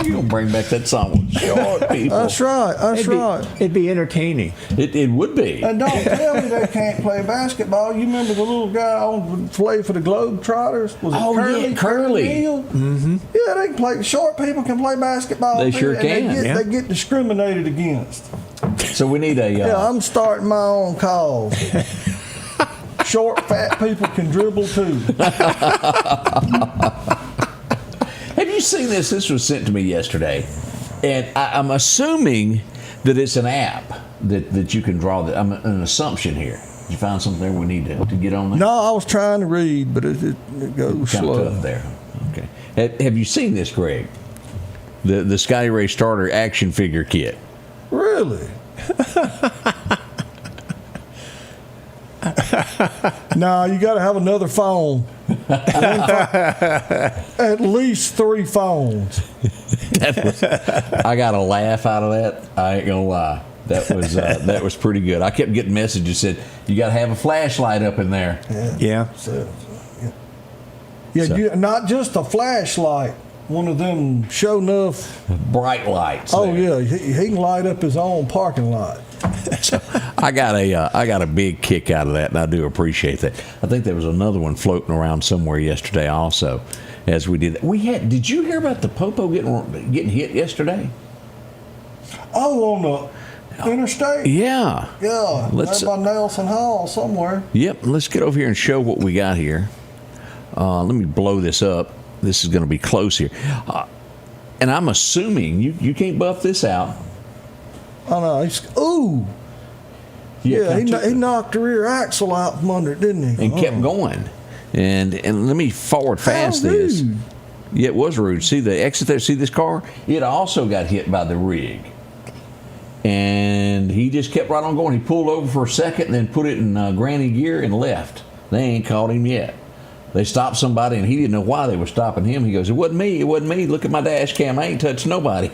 You gonna bring back that song with short people? That's right. It'd be entertaining. It would be. And don't tell me they can't play basketball. You remember the little guy on play for the Globetrotters? Was it Curly? Mm-hmm. Yeah, they can play. Short people can play basketball. They sure can. They get discriminated against. So we need a. Yeah, I'm starting my own cause. Short, fat people can dribble too. Have you seen this? This was sent to me yesterday, and I'm assuming that it's an app that you can draw. I'm an assumption here. Did you find something there we need to get on there? No, I was trying to read, but it goes kind slow. of tough there. Okay. Have you seen this, Greg? The Scotty Ray Starter action figure kit. Really? No, you got to have another phone. At least 3 phones. I got a laugh out of that. I ain't gonna lie. That was pretty good. I kept getting messages that said you got to have a flashlight up in there. Yeah. Not just a flashlight. One of them show enough bright lights. Oh there. Yeah, he can light up his own parking lot. So I got a big kick out of that, and I do appreciate that. I think there was another one floating around somewhere yesterday also, as we did that. Did you hear about the popo getting hit yesterday? Oh, on the interstate? Yeah. Yeah, Let's there by Nelson Hall somewhere. Yep. Let's get over here and show what we got here. Let me blow this up. This is going to be close here. And I'm assuming you can't buff this out. Oh, no. Ooh. Yeah, he knocked the rear axle out from under it, didn't he? And kept going. And let me forward fast this. Yeah, it was rude. See the exit there? See this car? It also got hit by the rig. And he just kept right on going. He pulled over for a second and then put it in granny gear and left. They ain't caught him yet. They stopped somebody, and he didn't know why they were stopping him. He goes, it wasn't me. Look at my dash cam. I ain't touched nobody.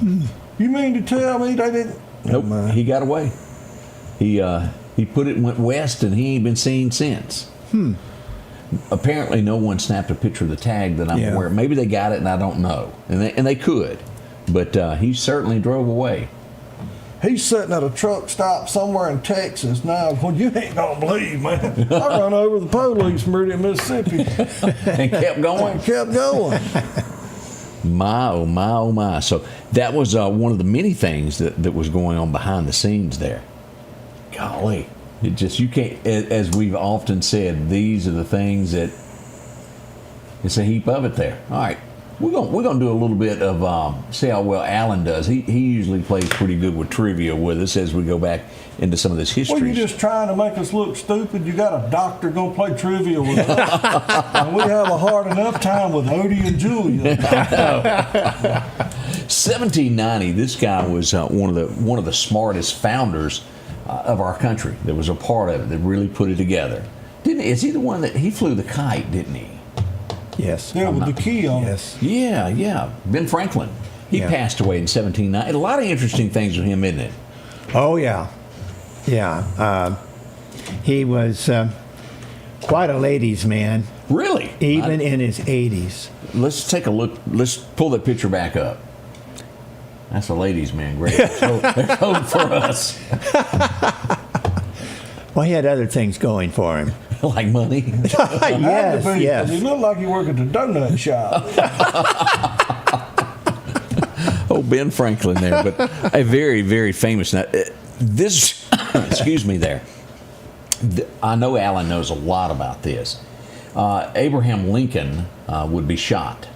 You mean to tell me they didn't? Nope. He got away. He went west, and he ain't been seen since. Apparently, no one snapped a picture of the tag that I'm aware of. Maybe they got it, and I don't know. And they could. But he certainly drove away. He's sitting at a truck stop somewhere in Texas now. Well, you ain't gonna believe, man. I run over the police from Meridian, Mississippi. And kept going? Kept going. My, oh, my, oh, my. So that was one of the many things that was going on behind the scenes there. Golly. It just, you can't, as we've often said, these are the things that, it's a heap of it there. All right. We're gonna do a little bit of see how well Alan does. He usually plays pretty good with trivia with us as we go back into some of this history. Well, you're just trying to make us look stupid. You got a doctor gonna play trivia with us, and we have a hard enough time with Odie and Julia. 1790. This guy was one of the smartest founders of our country. That was a part of it. That really put it together. Is he the one that he flew the kite? Didn't he? Yes. Yeah, with the key on it. Yeah. Ben Franklin. He passed away in 1790. A lot of interesting things with him, isn't it? Oh, yeah. Yeah. He was quite a ladies' man. Really? Even in his 80s. Let's take a look. Let's pull that picture back up. That's a ladies' man. Great. So they're home for us. Well, he had other things going for him. Like money? Yes. He looked like he worked at the donut shop. Oh, Ben Franklin there, but a very, very famous. Now, this, excuse me there. I know Alan knows a lot about this. Abraham Lincoln would be shot.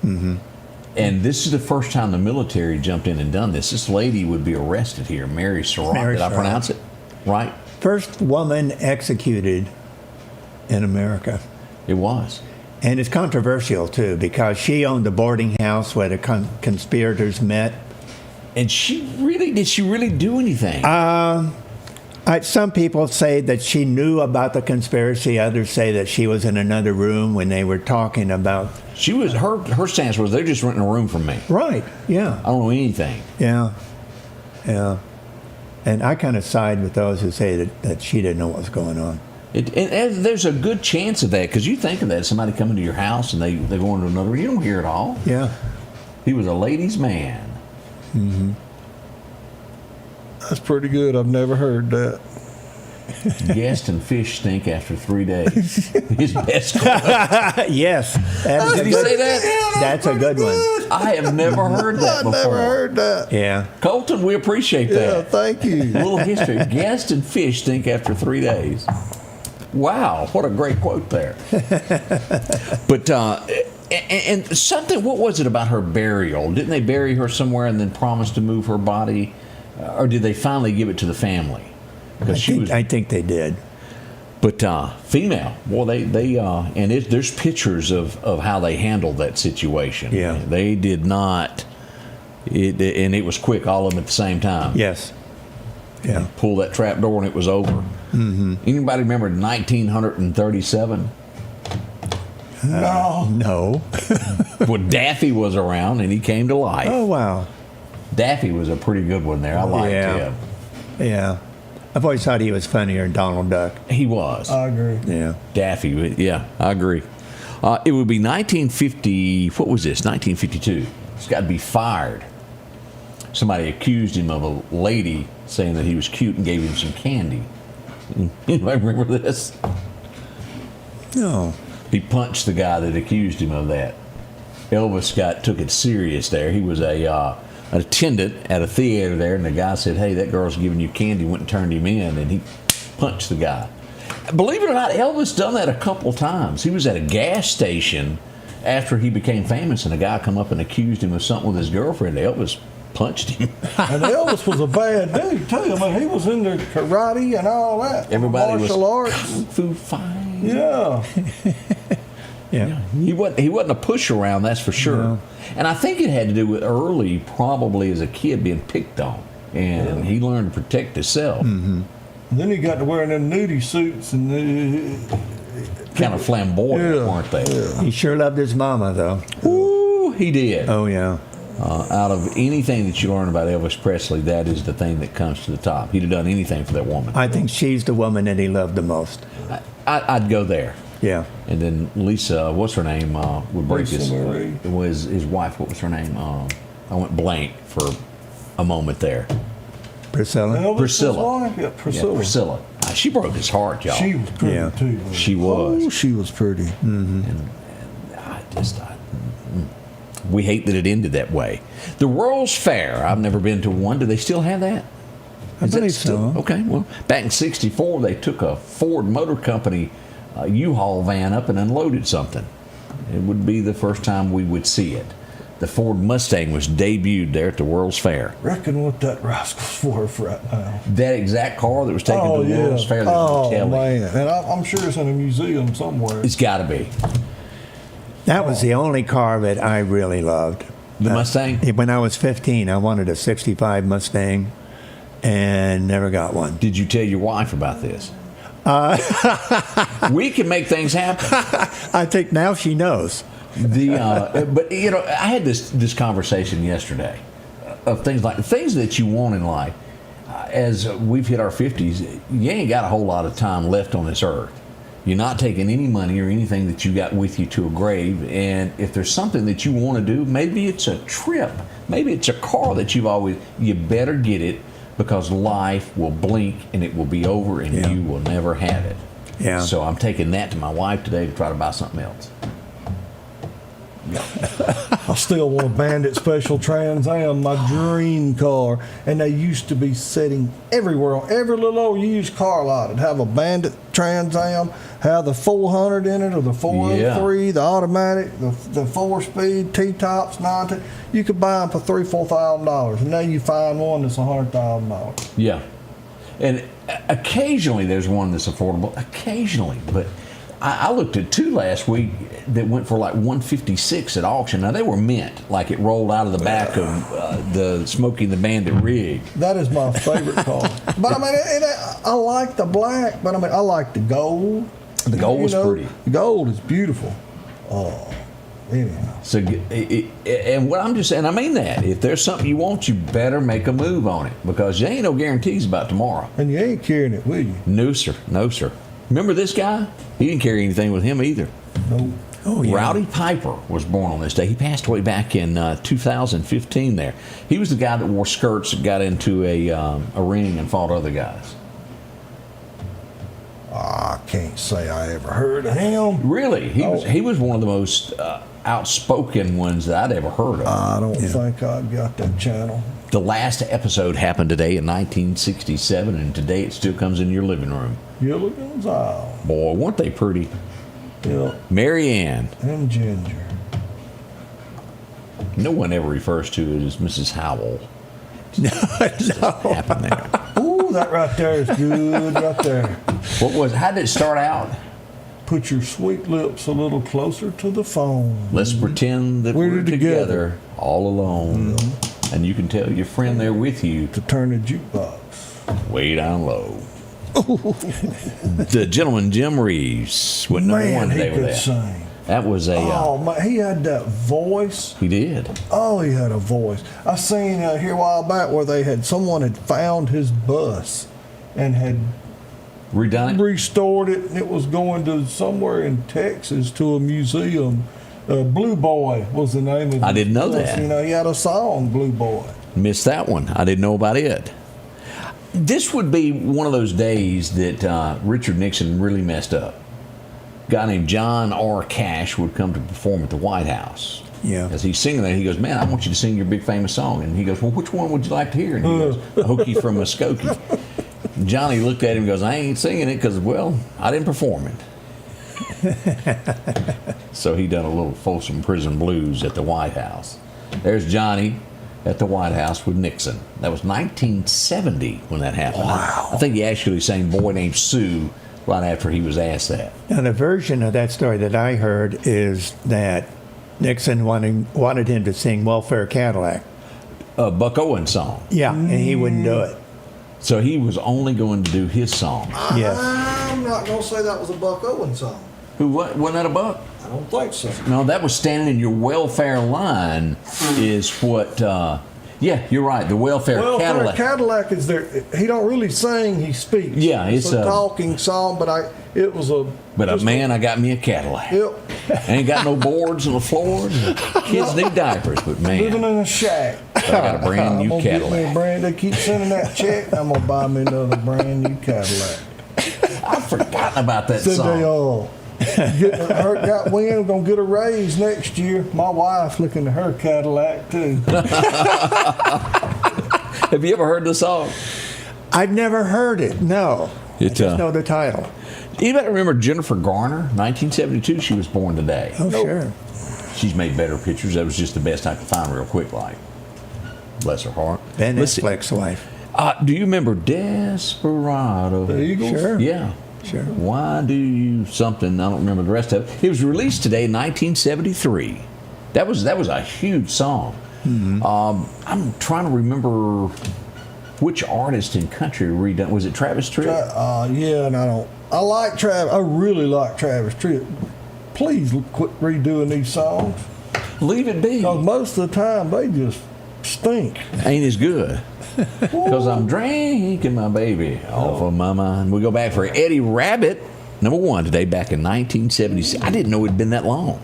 Mm-hmm. And this is the first time the military jumped in and done this. This lady would be arrested here, Mary Surratt. Did I pronounce it right? First woman executed in America. It was. And it's controversial, too, because she owned the boarding house where the conspirators met. And did she really do anything? Some people say that she knew about the conspiracy. Others say that she was in another room when they were talking about... Her stance was, they're just renting a room from me. Right, yeah. I don't know anything. Yeah. And I kind of side with those who say that she didn't know what was going on. And there's a good chance of that, because you think of that, somebody coming to your house and they go into another room. You don't hear it all. Yeah. He was a ladies' man. Mm-hmm. That's pretty good. I've never heard that. Guest and fish stink after 3 days. His best quote. Yes. Did he say that? That's a good one. I have never heard that before. I've never heard that. Yeah. Colton, we appreciate that. Yeah, thank you. A little history. Guest and fish stink after 3 days. Wow, what a great quote there. But, and something, what was it about her burial? Didn't they bury her somewhere and then promise to move her body? Or did they finally give it to the family? I think they did. But female, well, there's pictures of how they handled that situation. Yeah. They did not, and it was quick, all of them at the same time. Yes. Yeah. Pull that trap door and it was over. Mm-hmm. Anybody remember 1937? No. Well, Daffy was around and he came to life. Oh, wow. Daffy was a pretty good one there. I liked him. Yeah. I've always thought he was funnier than Donald Duck. He was. I agree. Yeah. Daffy, yeah, I agree. It would be 1950, what was this, 1952. He's got to be fired. Somebody accused him of a lady saying that he was cute and gave him some candy. Anybody remember this? No. He punched the guy that accused him of that. Elvis took it serious there. He was an attendant at a theater there, and the guy said, "Hey, that girl's giving you candy," went and turned him in, and he punched the guy. Believe it or not, Elvis done that a couple times. He was at a gas station after he became famous, and a guy come up and accused him of something with his girlfriend. Elvis punched him. And Elvis was a bad dude, too. I mean, he was into karate and all that. Everybody martial was arts. kung fu fighting. Yeah. Yeah. He wasn't a push around, that's for sure. No. And I think it had to do with early, probably as a kid, being picked on. And he learned to protect himself. Mm-hmm. Then he got to wearing them nudie suits and Kind of flamboyant, Yeah. weren't they? Yeah. He sure loved his mama, though. Ooh, he did. Oh, yeah. Out of anything that you learn about Elvis Presley, that is the thing that comes to the top. He'd have done anything for that woman. I think she's the woman that he loved the most. I'd go there. Yeah. And then Lisa, what's her name, would break Lisa Marie. It was his wife. What was her name? I went blank for a moment there. Priscilla? Elvis's Priscilla. wife? Yeah, Priscilla. Yeah, Priscilla. She broke his heart, y'all. She was pretty, Yeah. too. Man. She was. Oh, she was pretty. And we hate that it ended that way. The World's Fair, I've never been to one. Do they still have that? I Is that believe still so. okay? Well, back in '64, they took a Ford Motor Company U-Haul van up and unloaded something. It would be the first time we would see it. The Ford Mustang was debuted there at the World's Fair. Reckon what that rascal's worth right now. That exact car that was taken to the World's Fair, that was Oh, Kelly. man. And I'm sure it's in a museum somewhere. It's got to be. That was the only car that I really loved. The Mustang? When I was 15, I wanted a 65 Mustang and never got one. Did you tell your wife about this? We can make things happen. I think now she knows. But you know, I had this conversation yesterday of things that you want in life. As we've hit our 50s, you ain't got a whole lot of time left on this earth. You're not taking any money or anything that you got with you to a grave. And if there's something that you want to do, maybe it's a trip, maybe it's a car that you better get it, because life will blink and it will be over and you will never have it. Yeah. So I'm taking that to my wife today to try to buy something else. I still want a Bandit Special Trans Am, my dream car. And they used to be sitting everywhere on every little old used car lot. It'd have a Bandit Trans Am, have the 400 in it or the 403, the automatic, the 4-speed, T-tops, 9. You could buy them for $3,000-$4,000, and now you find one that's $100,000. Yeah. And occasionally there's one that's affordable. Occasionally, but I looked at two last week that went for like $156 at auction. Now they were mint, like it rolled out of the back of the Smokey and the Bandit rig. That is my favorite car. But I mean, I like the black, but I mean, I like the gold. The gold was pretty. The gold is beautiful. Anyhow. So, and what I'm just saying, I mean that. If there's something you want, you better make a move on it, because there ain't no guarantees about tomorrow. And you ain't carrying it with you. No, sir. No, sir. Remember this guy? He didn't carry anything with him either. No. Oh, yeah. Rowdy Piper was born on this day. He passed away back in 2015 there. He was the guy that wore skirts that got into a ring and fought other guys. I can't say I ever heard of him. Really? He was one of the most outspoken ones that I'd ever heard of. I don't think I've got that channel. The last episode happened today in 1967, and today it still comes in your living room. Gilligan's Isle. Boy, weren't they pretty? Yeah. Meridian. And Ginger. No one ever refers to it as Mrs. Howell. No. Happened there. Ooh, that right there is good right there. How did it start out? Put your sweet lips a little closer to the phone. Let's pretend that we're together all alone. And you can tell your friend there with you to turn the jukebox way down low. The gentleman Jim Reeves went number one today with that. Sing. That was a. Man, he had that voice. He did. Oh, he had a voice. I seen here a while back where someone had found his bus and had redone it, restored it, and it was going to somewhere in Texas to a museum. Blue Boy was the name of it. I didn't know that. You know, he had a song, Blue Boy. Missed that one. I didn't know about it. This would be one of those days that Richard Nixon really messed up. A guy named John R. Cash would come to perform at the White House. Yeah. As he's singing there, he goes, "Man, I want you to sing your big famous song." And he goes, "Well, which one would you like to hear?" And he goes, "Hokey from Muskogee." Johnny looked at him and goes, "I ain't singing it because, well, I didn't perform it." So he done a little Folsom Prison Blues at the White House. There's Johnny at the White House with Nixon. That was 1970 when that happened. Wow. I think he actually sang "Boy Named Sue" right after he was asked that. Now, the version of that story that I heard is that Nixon wanted him to sing "Welfare Cadillac." A Buck Owens song. Yeah, and he wouldn't do it. So he was only going to do his song. Yes. I'm not going to say that was a Buck Owens song. Who, wasn't that a Buck? I don't think so. No, that was standing in your welfare line is what, yeah, you're right, the welfare Cadillac. Cadillac is there. He don't really sing, he speaks. Yeah, it's a talking song, but it was a... But I got me a Cadillac. Yep. Ain't got no boards on the floor. Kids need diapers, but man. Living in a shack. I got a brand new I'm gonna Cadillac. Get me a brand, they keep sending that check. I'm going to buy me another brand new Cadillac. I've forgotten about that Said song. they all... got wind, we're going to get a raise next year. My wife's looking at her Cadillac, too. Have you ever heard the song? I've never heard it, no. I just know the title. Anybody remember Jennifer Garner? 1972, she was born today. Oh, sure. She's made better pictures. That was just the best I could find real quick, like. Bless her heart. Ben Affleck's wife. Do you remember Desperado? The Eagles? Sure. Yeah. Sure. Why do you something? I don't remember the rest of it. It was released today in 1973. That was a huge song. Mm-hmm. I'm trying to remember which artist in country redone. Was it Travis Tritt? Yeah, and I like Travis. I really like Travis Tritt. Please quit redoing these songs. Leave it be. Because most of the time they just stink. Ain't as good. Because I'm drinking my baby off of my mind. We go back for Eddie Rabbit, #1 today, back in 1976. I didn't know it'd been that long.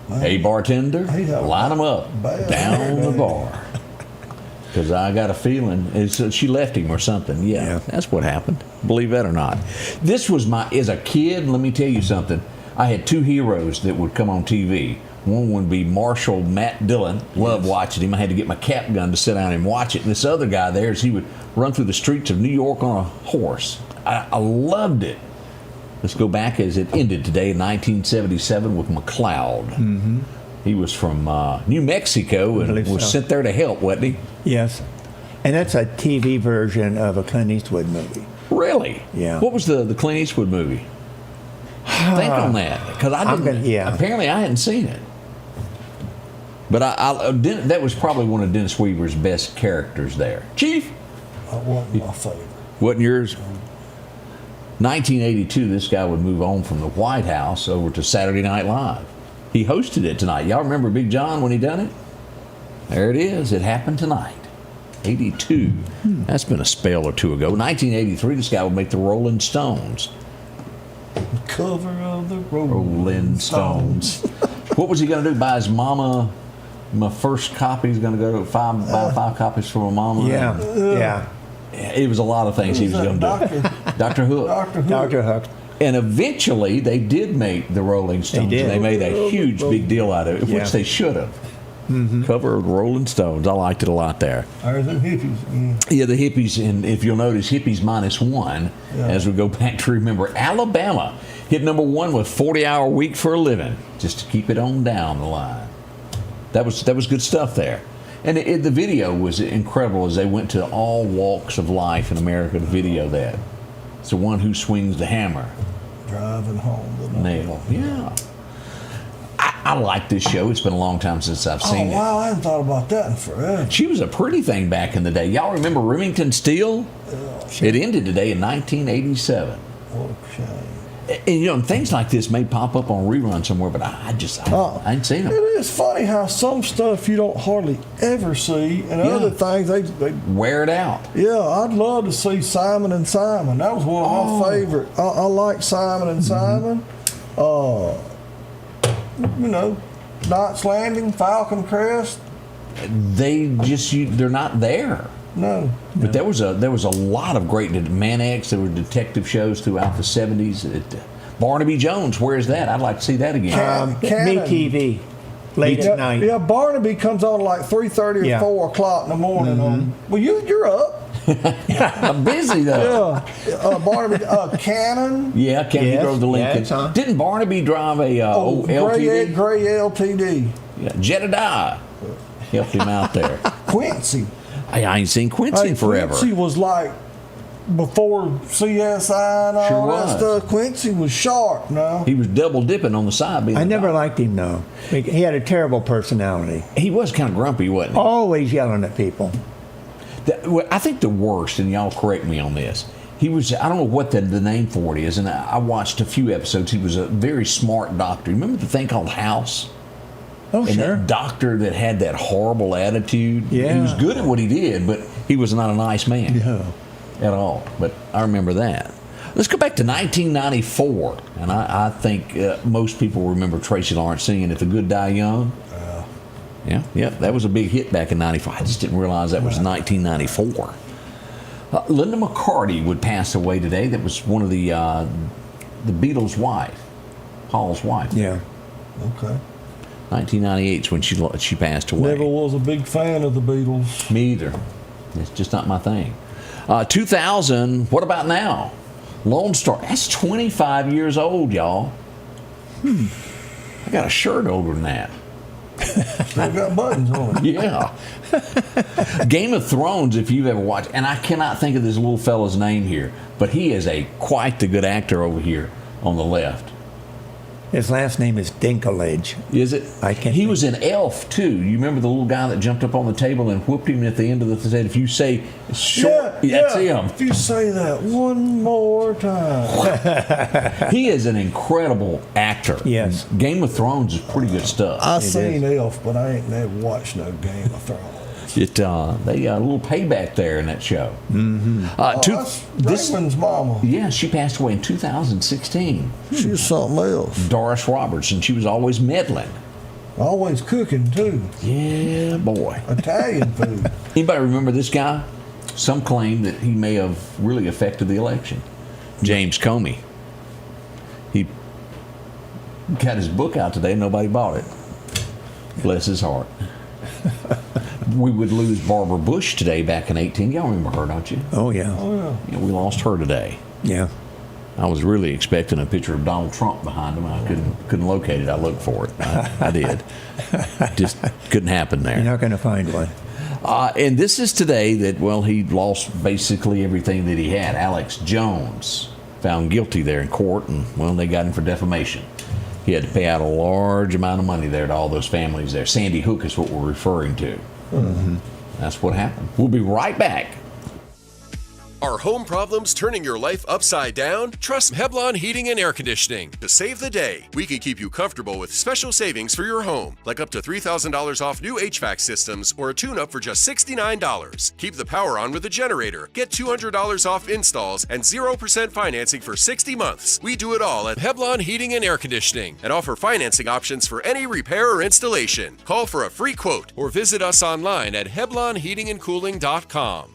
Hey, bartender, line them up down the bar. Because I got a feeling she left him or something. Yeah, that's what happened. Believe that or not. This was as a kid, let me tell you something. I had two heroes that would come on TV. One would be Marshal Matt Dillon. Loved watching him. I had to get my cap gun to sit down and watch it. And this other guy there, he would run through the streets of New York on a horse. I loved it. Let's go back as it ended today in 1977 with McLeod. Mm-hmm. He was from New Mexico and was sent there to help, wasn't he? Yes. And that's a TV version of a Clint Eastwood movie. Really? Yeah. What was the Clint Eastwood movie? Think on that, because I didn't. Apparently, I hadn't seen it. But that was probably one of Dennis Weaver's best characters there. Chief? That wasn't my favorite. Wasn't yours? 1982, this guy would move on from the White House over to Saturday Night Live. He hosted it tonight. Y'all remember Big John when he done it? There it is. It happened tonight. 82. That's been a spell or two ago. 1983, this guy would make the Rolling Stones. Cover of the Rolling Stones. What was he going to do? Buy his mama my first copy? He's going to go to buy 5 copies for my mama? Yeah. It was a lot of things he was going to do. Dr. Hook. Dr. Hook. And eventually they did make the Rolling Stones. They did. They made a huge big deal out of it, which they should have. Mm-hmm. Cover of the Rolling Stones. I liked it a lot there. There's them hippies. Yeah, the hippies, and if you'll notice, hippies -1 as we go back to remember. Alabama hit #1 with 40-hour week for a living, just to keep it on down the line. That was good stuff there. And the video was incredible as they went to all walks of life in America to video that. It's the one who swings the hammer. Driving home. Nail. Yeah. I like this show. It's been a long time since I've seen it. Oh, wow. I hadn't thought about that in forever. She was a pretty thing back in the day. Y'all remember Remington Steele? Yeah. It ended today in 1987. What a shame. And things like this may pop up on rerun somewhere, but I ain't seen them. It is funny how some stuff you don't hardly ever see, and other things they wear it out. Yeah, I'd love to see Simon and Simon. That was one of my favorite. I like Simon and Simon. Knight's Landing, Falcon Crest. They're not there. No. But there was a lot of great Man-X. There were detective shows throughout the 70s. Barnaby Jones, where's that? I'd like to see that again. MeTV, late at night. Yeah, Barnaby comes on like 3:30 or 4 o'clock in the morning. Well, you're up. I'm busy though. Yeah, Barnaby, Cannon. Yeah, Cannon Yes, drove the Lincoln. yes, Didn't Barnaby drive a old LTD? Gray LTD. Yeah, Jedediah helped him out there. Quincy. I ain't seen Quincy in forever. Quincy was like before CSI and all Sure that was. stuff. Quincy was sharp now. He was double dipping on the side. Being I a never doctor. liked him, though. He had a terrible personality. He was kind of grumpy, wasn't he? Always yelling at people. I think the worst, and y'all correct me on this, he was, I don't know what the name for it is, and I watched a few episodes. He was a very smart doctor. Remember the thing called House? Oh, And sure. that doctor that had that horrible attitude. Yeah. He was good at what he did, but he was not a nice man at all. But I remember that. Let's go back to 1994, and I think most people remember Tracy Lawrence singing "If the Good Die Young." Yeah, that was a big hit back in '95. I just didn't realize that was 1994. Linda McCarty would pass away today. That was one of the Beatles' wife, Paul's wife. Yeah. Okay. 1998 is when she passed away. Never was a big fan of the Beatles. Me either. It's just not my thing. 2000. What about now? Lone Star. That's 25 years old, y'all. I got a shirt older than that. Still got buttons on it. Yeah. Game of Thrones, if you've ever watched, and I cannot think of this little fella's name here, but he is quite the good actor over here on the left. His last name is Dinklage. Is it? I can't. He was in Elf too. You remember the little guy that jumped up on the table and whooped him at the end of the said, "If you say short, that's him." If you say that one more time. He is an incredible actor. Yes. Game of Thrones is pretty good stuff. I seen Elf, but I ain't never watched no Game of Thrones. They got a little payback there in that show. Mm-hmm. That's Raymond's mama. Yeah, she passed away in 2016. She was something else. Doris Robertson. She was always meddling. Always cooking too. Yeah, boy. Italian food. Anybody remember this guy? Some claim that he may have really affected the election. James Comey. He got his book out today. Nobody bought it. Bless his heart. We would lose Barbara Bush today back in 18. Y'all remember her, don't you? Oh, yeah. Yeah, we lost her today. Yeah. I was really expecting a picture of Donald Trump behind him. I couldn't locate it. I looked for it. I did. Just couldn't happen there. You're not going to find one. And this is today that, he lost basically everything that he had. Alex Jones found guilty there in court, and, they got him for defamation. He had to pay out a large amount of money there to all those families there. Sandy Hook is what we're referring to. Mm-hmm. That's what happened. We'll be right back. Are home problems turning your life upside down? Trust Heblon Heating and Air Conditioning to save the day. We can keep you comfortable with special savings for your home, like up to $3,000 off new HVAC systems or a tune-up for just $69. Keep the power on with a generator. Get $200 off installs and 0% financing for 60 months. We do it all at Heblon Heating and Air Conditioning and offer financing options for any repair or installation. Call for a free quote or visit us online at HeblonHeatingandCooling.com.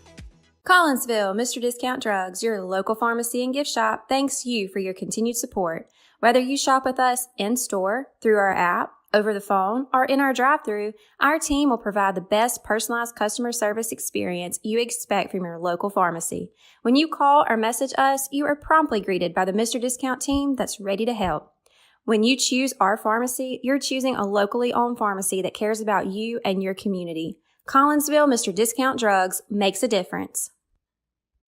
Collinsville, Mr. Discount Drugs, your local pharmacy and gift shop, thanks you for your continued support. Whether you shop with us in-store, through our app, over the phone, or in our drive-thru, our team will provide the best personalized customer service experience you expect from your local pharmacy. When you call or message us, you are promptly greeted by the Mr. Discount team that's ready to help. When you choose our pharmacy, you're choosing a locally owned pharmacy that cares about you and your community. Collinsville, Mr. Discount Drugs makes a difference.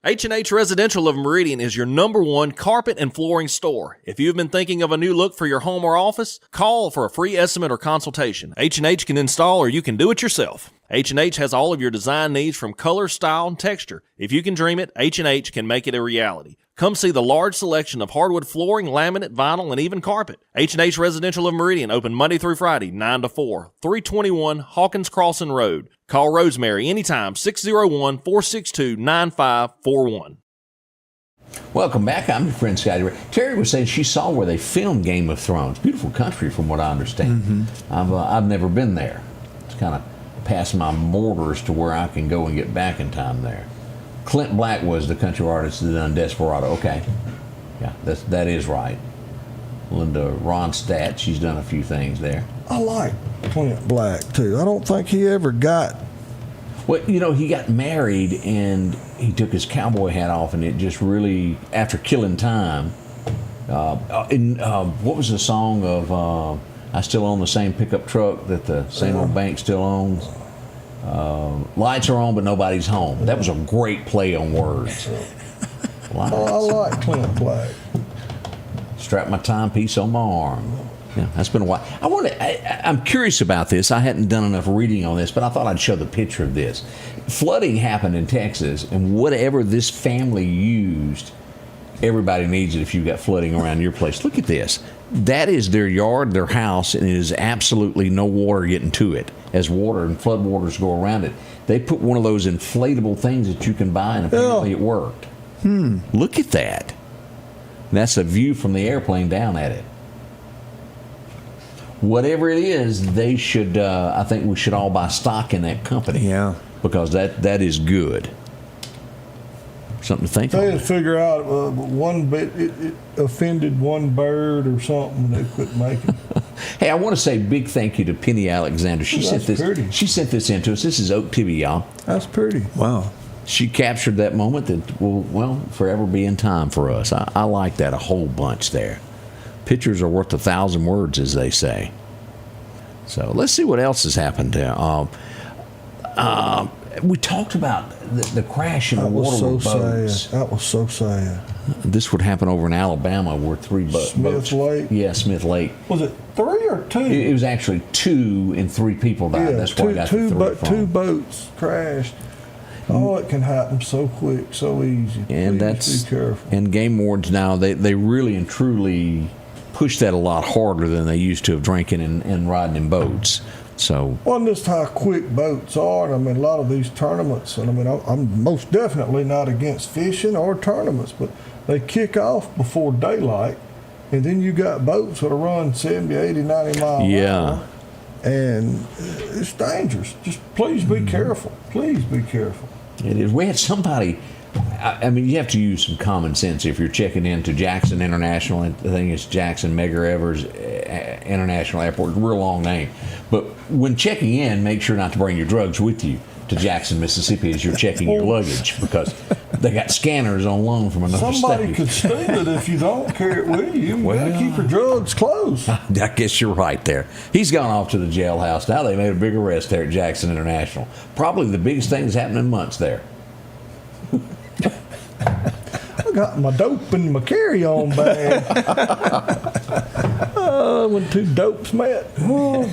H&H Residential of Meridian is your #1 carpet and flooring store. If you've been thinking of a new look for your home or office, call for a free estimate or consultation. H&H can install or you can do it yourself. H&H has all of your design needs from color, style, and texture. If you can dream it, H&H can make it a reality. Come see the large selection of hardwood flooring, laminate, vinyl, and even carpet. H&H Residential of Meridian, open Monday through Friday, 9 to 4, 321 Hawkins Crossing Road. Call Rosemary anytime, 601-462-9541. Welcome back. I'm your friend Scotty Ray. Terry was saying she saw where they filmed Game of Thrones. Beautiful country, from what I understand. Mm-hmm. I've never been there. It's kind of past my borders to where I can go and get back in time there. Clint Black was the country artist that done Desperado. Okay. Yeah, that is right. Linda Ronstadt, she's done a few things there. I like Clint Black, too. I don't think he ever got... Well, he got married and he took his cowboy hat off, and it just really, after killing time, what was the song of I Still Own the Same Pickup Truck that the same old bank still owns? Lights are on, but nobody's home. That was a great play on words. I like Clint Black. Strap my timepiece on my arm. Yeah, that's been a while. I'm curious about this. I hadn't done enough reading on this, but I thought I'd show the picture of this. Flooding happened in Texas, and whatever this family used, everybody needs it if you've got flooding around your place. Look at this. That is their yard, their house, and it is absolutely no water getting to it. As water and flood waters go around it, they put one of those inflatable things that you can buy, and apparently it worked. Look at that. And that's a view from the airplane down at it. Whatever it is, they should. I think we should all buy stock in that company. Yeah, because that is good. Something to think. They had to figure out one bit. It offended one bird or something. They quit making. Hey, I want to say big thank you to Penny Alexander. She sent this. Pretty. She sent this in to us. This is Oak TV, y'all. That's pretty. Wow. She captured that moment that will forever be in time for us. I like that a whole bunch there. Pictures are worth 1,000 words, as they say. So let's see what else has happened there. We talked about the crash in the water boats. That was so sad. This would happen over in Alabama where 3 boats. Smith Lake? Yeah, Smith Lake. Was it 3 or 2? It was actually 2 and 3 people died. Yeah, that's where I got the 3 from. 2 boats crashed. Oh, it can happen so quick, so easy. And Please be careful. And game wardens now, they really and truly push that a lot harder than they used to of drinking and riding in boats. So, well, just how quick boats are. I mean, a lot of these tournaments, and I mean, I'm most definitely not against fishing or tournaments, but they kick off before daylight, and then you got boats that'll run 70, 80, 90 miles an hour, and it's dangerous. Just please be careful. Please be careful. It is. We had somebody. I mean, you have to use some common sense if you're checking into Jackson International. I think it's Jackson Medgar Evers International Airport. Real long name. But when checking in, make sure not to bring your drugs with you to Jackson, Mississippi as you're checking your luggage, because they got scanners on loan from another Somebody state. could steal it if you don't carry it with you. You got to keep your drugs close. I guess you're right there. He's gone off to the jailhouse now. They made a big arrest there at Jackson International. Probably the biggest thing that's happened in months there. I got my dope in my carry-on bag. When 2 dopes met.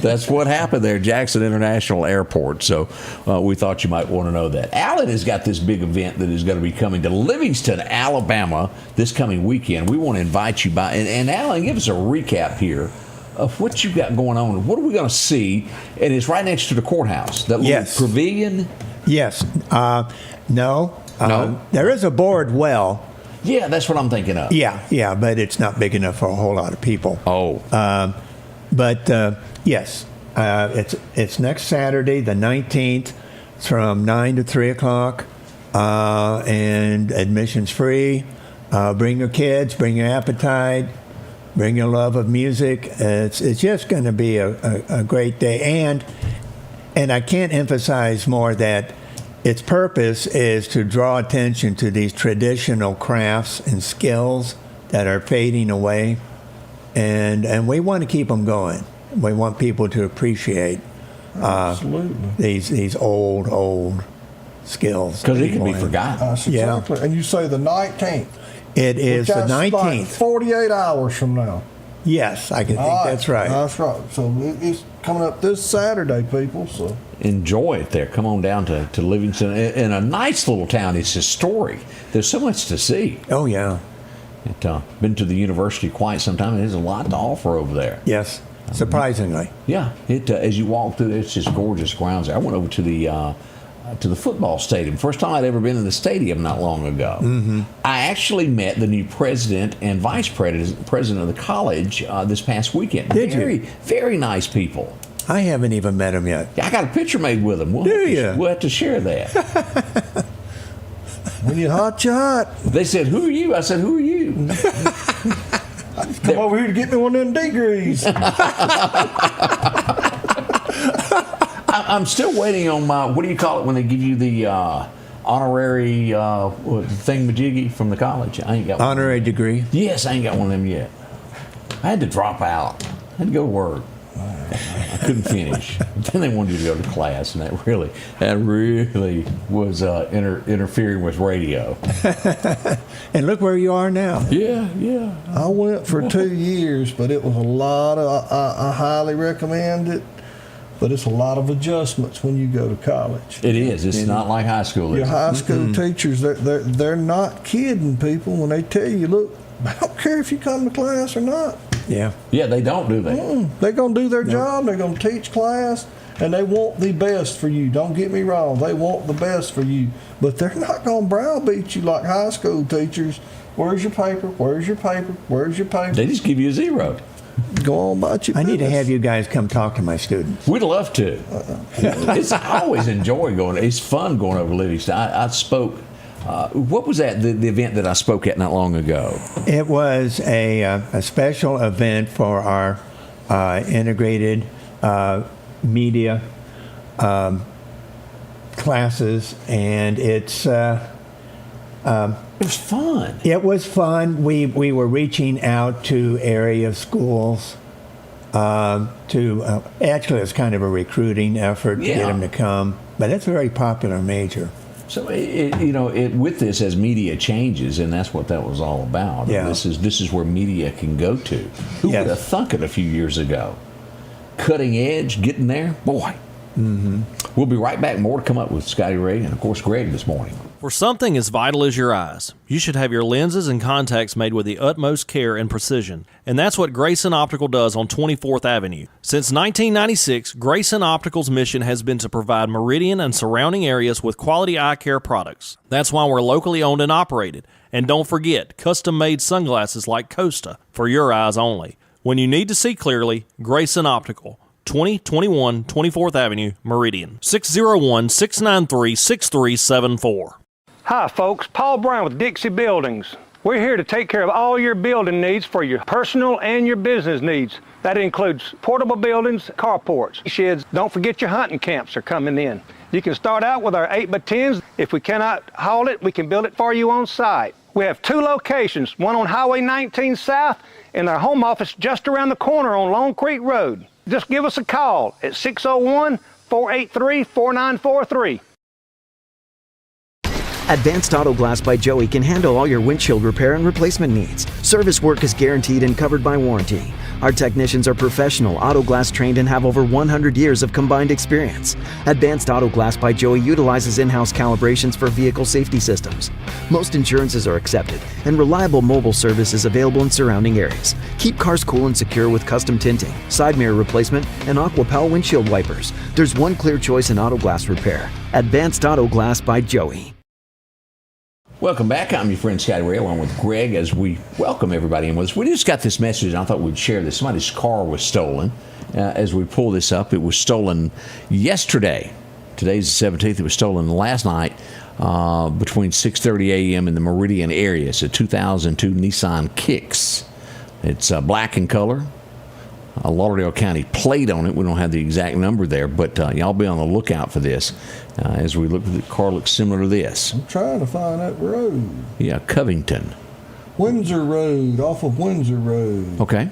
That's what happened there at Jackson International Airport. So we thought you might want to know that. Alan has got this big event that is going to be coming to Livingston, Alabama this coming weekend. We want to invite you by. And Alan, give us a recap here of what you got going on. What are we going to see? And it's right next to the courthouse. That little pavilion? Yes. No. There is a board well. Yeah, that's what I'm thinking of. Yeah, but it's not big enough for a whole lot of people. Oh. Yes, it's next Saturday, the 19th, from 9 to 3 o'clock, and admission's free. Bring your kids, bring your appetite, bring your love of music. It's just going to be a great day, and I can't emphasize more that its purpose is to draw attention to these traditional crafts and skills that are fading away, and we want to keep them going. We want people to appreciate these old skills. Because it can be forgotten. Exactly. And you say the 19th. It is the 19th. Like 48 hours from now. Yes, I think that's right. That's right. So it's coming up this Saturday, people. So enjoy it there. Come on down to Livingston. In a nice little town. It's historic. There's so much to see. Oh, yeah. Been to the university quite some time. There's a lot to offer over there. Yes, surprisingly. Yeah. As you walk through, it's just gorgeous grounds there. I went over to the football stadium. First time I'd ever been in the stadium not long ago. Mm-hmm. I actually met the new president and vice president of the college this past weekend. Did you? Very, very nice people. I haven't even met him yet. I got a picture made with him. Do you? We'll have to share that. When you're hot, you're hot. They said, "Who are you?" I said, "Who are you?" Come over here to get me one of them degrees. I'm still waiting on my, what do you call it when they give you the honorary thingamajiggy from the college? I ain't got one. Honorary degree? Yes, I ain't got one of them yet. I had to drop out. I had to go to work. I couldn't finish. Then they wanted you to go to class, and that really was interfering with radio. And look where you are now. Yeah. I went for 2 years, but it was a lot of, I highly recommend it, but it's a lot of adjustments when you go to college. It is. It's not like high school. Your high school teachers, they're not kidding people when they tell you, look, I don't care if you come to class or not. Yeah, they don't do that. They're going to do their job. They're going to teach class, and they want the best for you. Don't get me wrong. They want the best for you, but they're not going to browbeat you like high school teachers. Where's your paper? Where's your paper? Where's your paper? They just give you a 0. Go on about your I need to business. have you guys come talk to my students. We'd love to. I always enjoy going. It's fun going over Livingston. I spoke. What was that? The event that I spoke at not long ago. It was a special event for our integrated media classes, and it's. It was fun. It was fun. We were reaching out to area schools. Actually, it was kind of a recruiting effort to get them to come, but it's a very popular major. So with this, as media changes, and that's what that was all about. Yeah. This is where media can go to. Who would have thunk it a few years ago? Cutting edge, getting there, boy. Mm-hmm. We'll be right back. More to come up with Scotty Ray and of course Greg this morning. For something as vital as your eyes, you should have your lenses and contacts made with the utmost care and precision. And that's what Grayson Optical does on 24th Avenue. Since 1996, Grayson Optical's mission has been to provide Meridian and surrounding areas with quality eye care products. That's why we're locally owned and operated. And don't forget, custom-made sunglasses like Costa for your eyes only. When you need to see clearly, Grayson Optical. 2021 24th Avenue, Meridian. 601-693-6374. Hi folks, Paul Brown with Dixie Buildings. We're here to take care of all your building needs for your personal and your business needs. That includes portable buildings, carports, sheds. Don't forget your hunting camps are coming in. You can start out with our 8x10s. If we cannot haul it, we can build it for you on site. We have 2 locations, one on Highway 19 South and our home office just around the corner on Long Creek Road. Just give us a call at 601-483-4943. Advanced Auto Glass by Joey can handle all your windshield repair and replacement needs. Service work is guaranteed and covered by warranty. Our technicians are professional, auto glass trained, and have over 100 years of combined experience. Advanced Auto Glass by Joey utilizes in-house calibrations for vehicle safety systems. Most insurances are accepted, and reliable mobile service is available in surrounding areas. Keep cars cool and secure with custom tinting, side mirror replacement, and AquaPal windshield wipers. There's one clear choice in auto glass repair. Advanced Auto Glass by Joey. Welcome back. I'm your friend Scotty Ray along with Greg as we welcome everybody in with us. We just got this message and I thought we'd share this. Somebody's car was stolen. As we pull this up, it was stolen yesterday. Today's the 17th. It was stolen last night between 6:30 a.m. in the Meridian area. It's a 2002 Nissan Kicks. It's black in color. A Lauderdale County plate on it. We don't have the exact number there, but y'all be on the lookout for this. As we look at the car, looks similar to this. I'm trying to find that road. Yeah, Covington. Windsor Road, off of Windsor Road. Okay.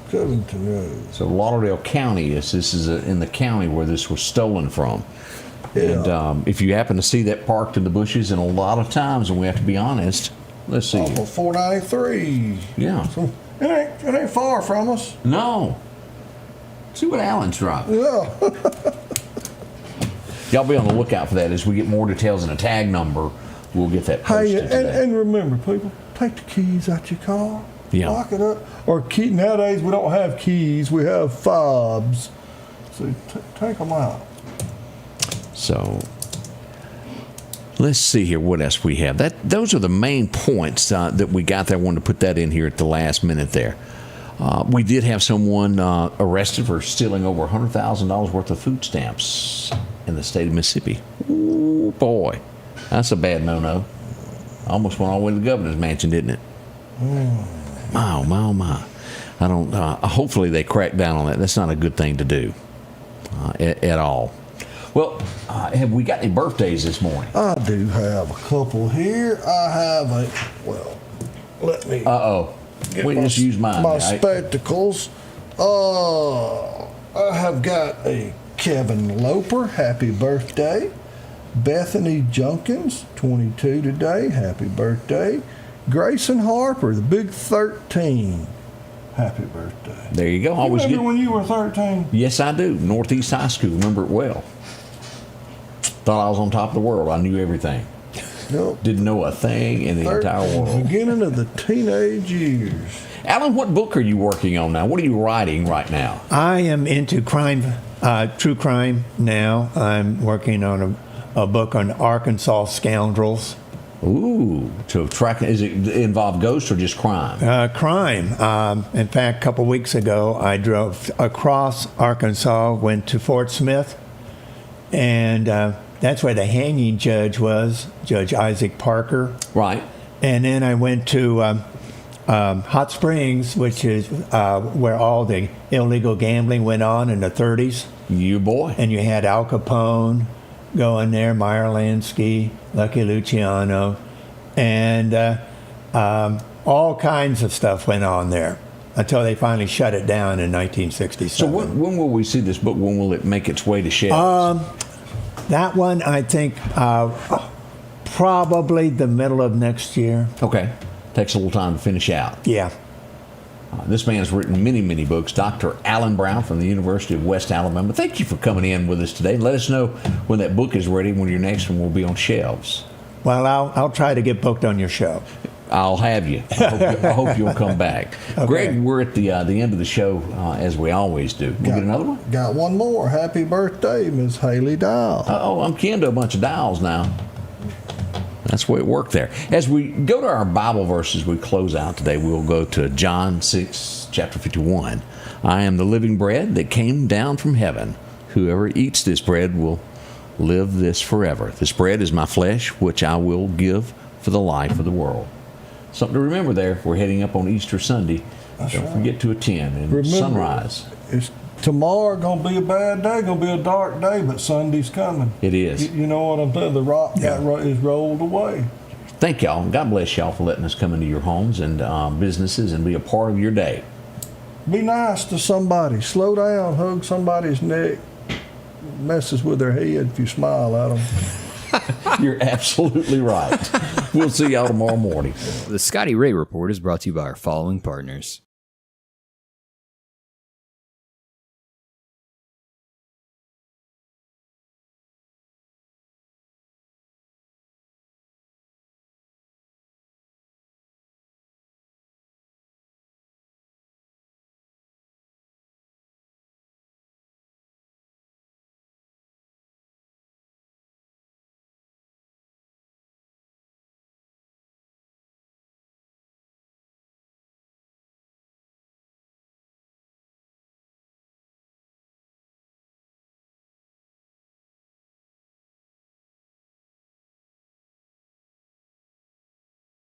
Covington Road. So Lauderdale County this is in the county where this was stolen from. Yeah. And if you happen to see that parked in the bushes, and a lot of times, and we have to be honest, let's see. Off of 493. Yeah. So it ain't far from us. No. See what Alan's driving. Yeah. Y'all be on the lookout for that. As we get more details and a tag number, we'll get that posted today. And remember, people, take the keys out your car. Yeah. Lock it up. Or nowadays, we don't have keys. We have fobs. So take them out. So let's see here what else we have. Those are the main points that we got there. I wanted to put that in here at the last minute there. We did have someone arrested for stealing over $100,000 worth of food stamps in the state of Mississippi. Ooh, boy, that's a bad no-no. Almost went all the way to the governor's mansion, didn't it? My, oh my, oh my. I don't. Hopefully they crack down on that. That's not a good thing to do at all. Well, have we got any birthdays this morning? I do have a couple here. I have a, well, let me. We just use mine. My spectacles. I have got a Kevin Loper. Happy birthday. Bethany Junkins, 22 today. Happy birthday. Grayson Harper, the big 13. Happy birthday. There you go. You remember when you were 13? Yes, I do. Northeast High School. Remember it well. Thought I was on top of the world. I knew everything. Nope. Didn't know a thing in the entire world. Beginning of the teenage years. Alan, what book are you working on now? What are you writing right now? I am into crime, true crime now. I'm working on a book on Arkansas scoundrels. Ooh, so is it involve ghosts or just crime? Crime. In fact, a couple weeks ago, I drove across Arkansas, went to Fort Smith, and that's where the hanging judge was, Judge Isaac Parker. Right. And then I went to Hot Springs, which is where all the illegal gambling went on in the 30s. You boy. And you had Al Capone going there, Meyer Lansky, Lucky Luciano, and all kinds of stuff went on there until they finally shut it down in 1967. So when will we see this book? When will it make its way to shelves? That one, I think, probably the middle of next year. Okay. Takes a little time to finish out. Yeah. This man has written many, many books. Dr. Alan Brown from the University of West Alabama. Thank you for coming in with us today. Let us know when that book is ready, when your next one will be on shelves. Well, I'll try to get booked on your show. I'll have you. I hope you'll come back. Okay. Greg, we're at the end of the show, as we always do. We'll get another one? Got one more. Happy birthday, Ms. Haley Dial. I'm kin to a bunch of dials now. That's the way it worked there. As we go to our Bible verses, we close out today. We'll go to John 6, chapter 51. I am the living bread that came down from heaven. Whoever eats this bread will live this forever. This bread is my flesh, which I will give for the life of the world. Something to remember there. We're heading up on Easter Sunday. Don't forget to attend. And remember, sunrise. Tomorrow going to be a bad day, going to be a dark day, but Sunday's coming. It is. You know what I'm saying? The rock is rolled away. Thank y'all. God bless y'all for letting us come into your homes and businesses and be a part of your day. Be nice to somebody. Slow down. Hug somebody's neck. Messes with their head if you smile at them. You're absolutely right. We'll see y'all tomorrow morning. The Scotty Ray Report is brought to you by our following partners.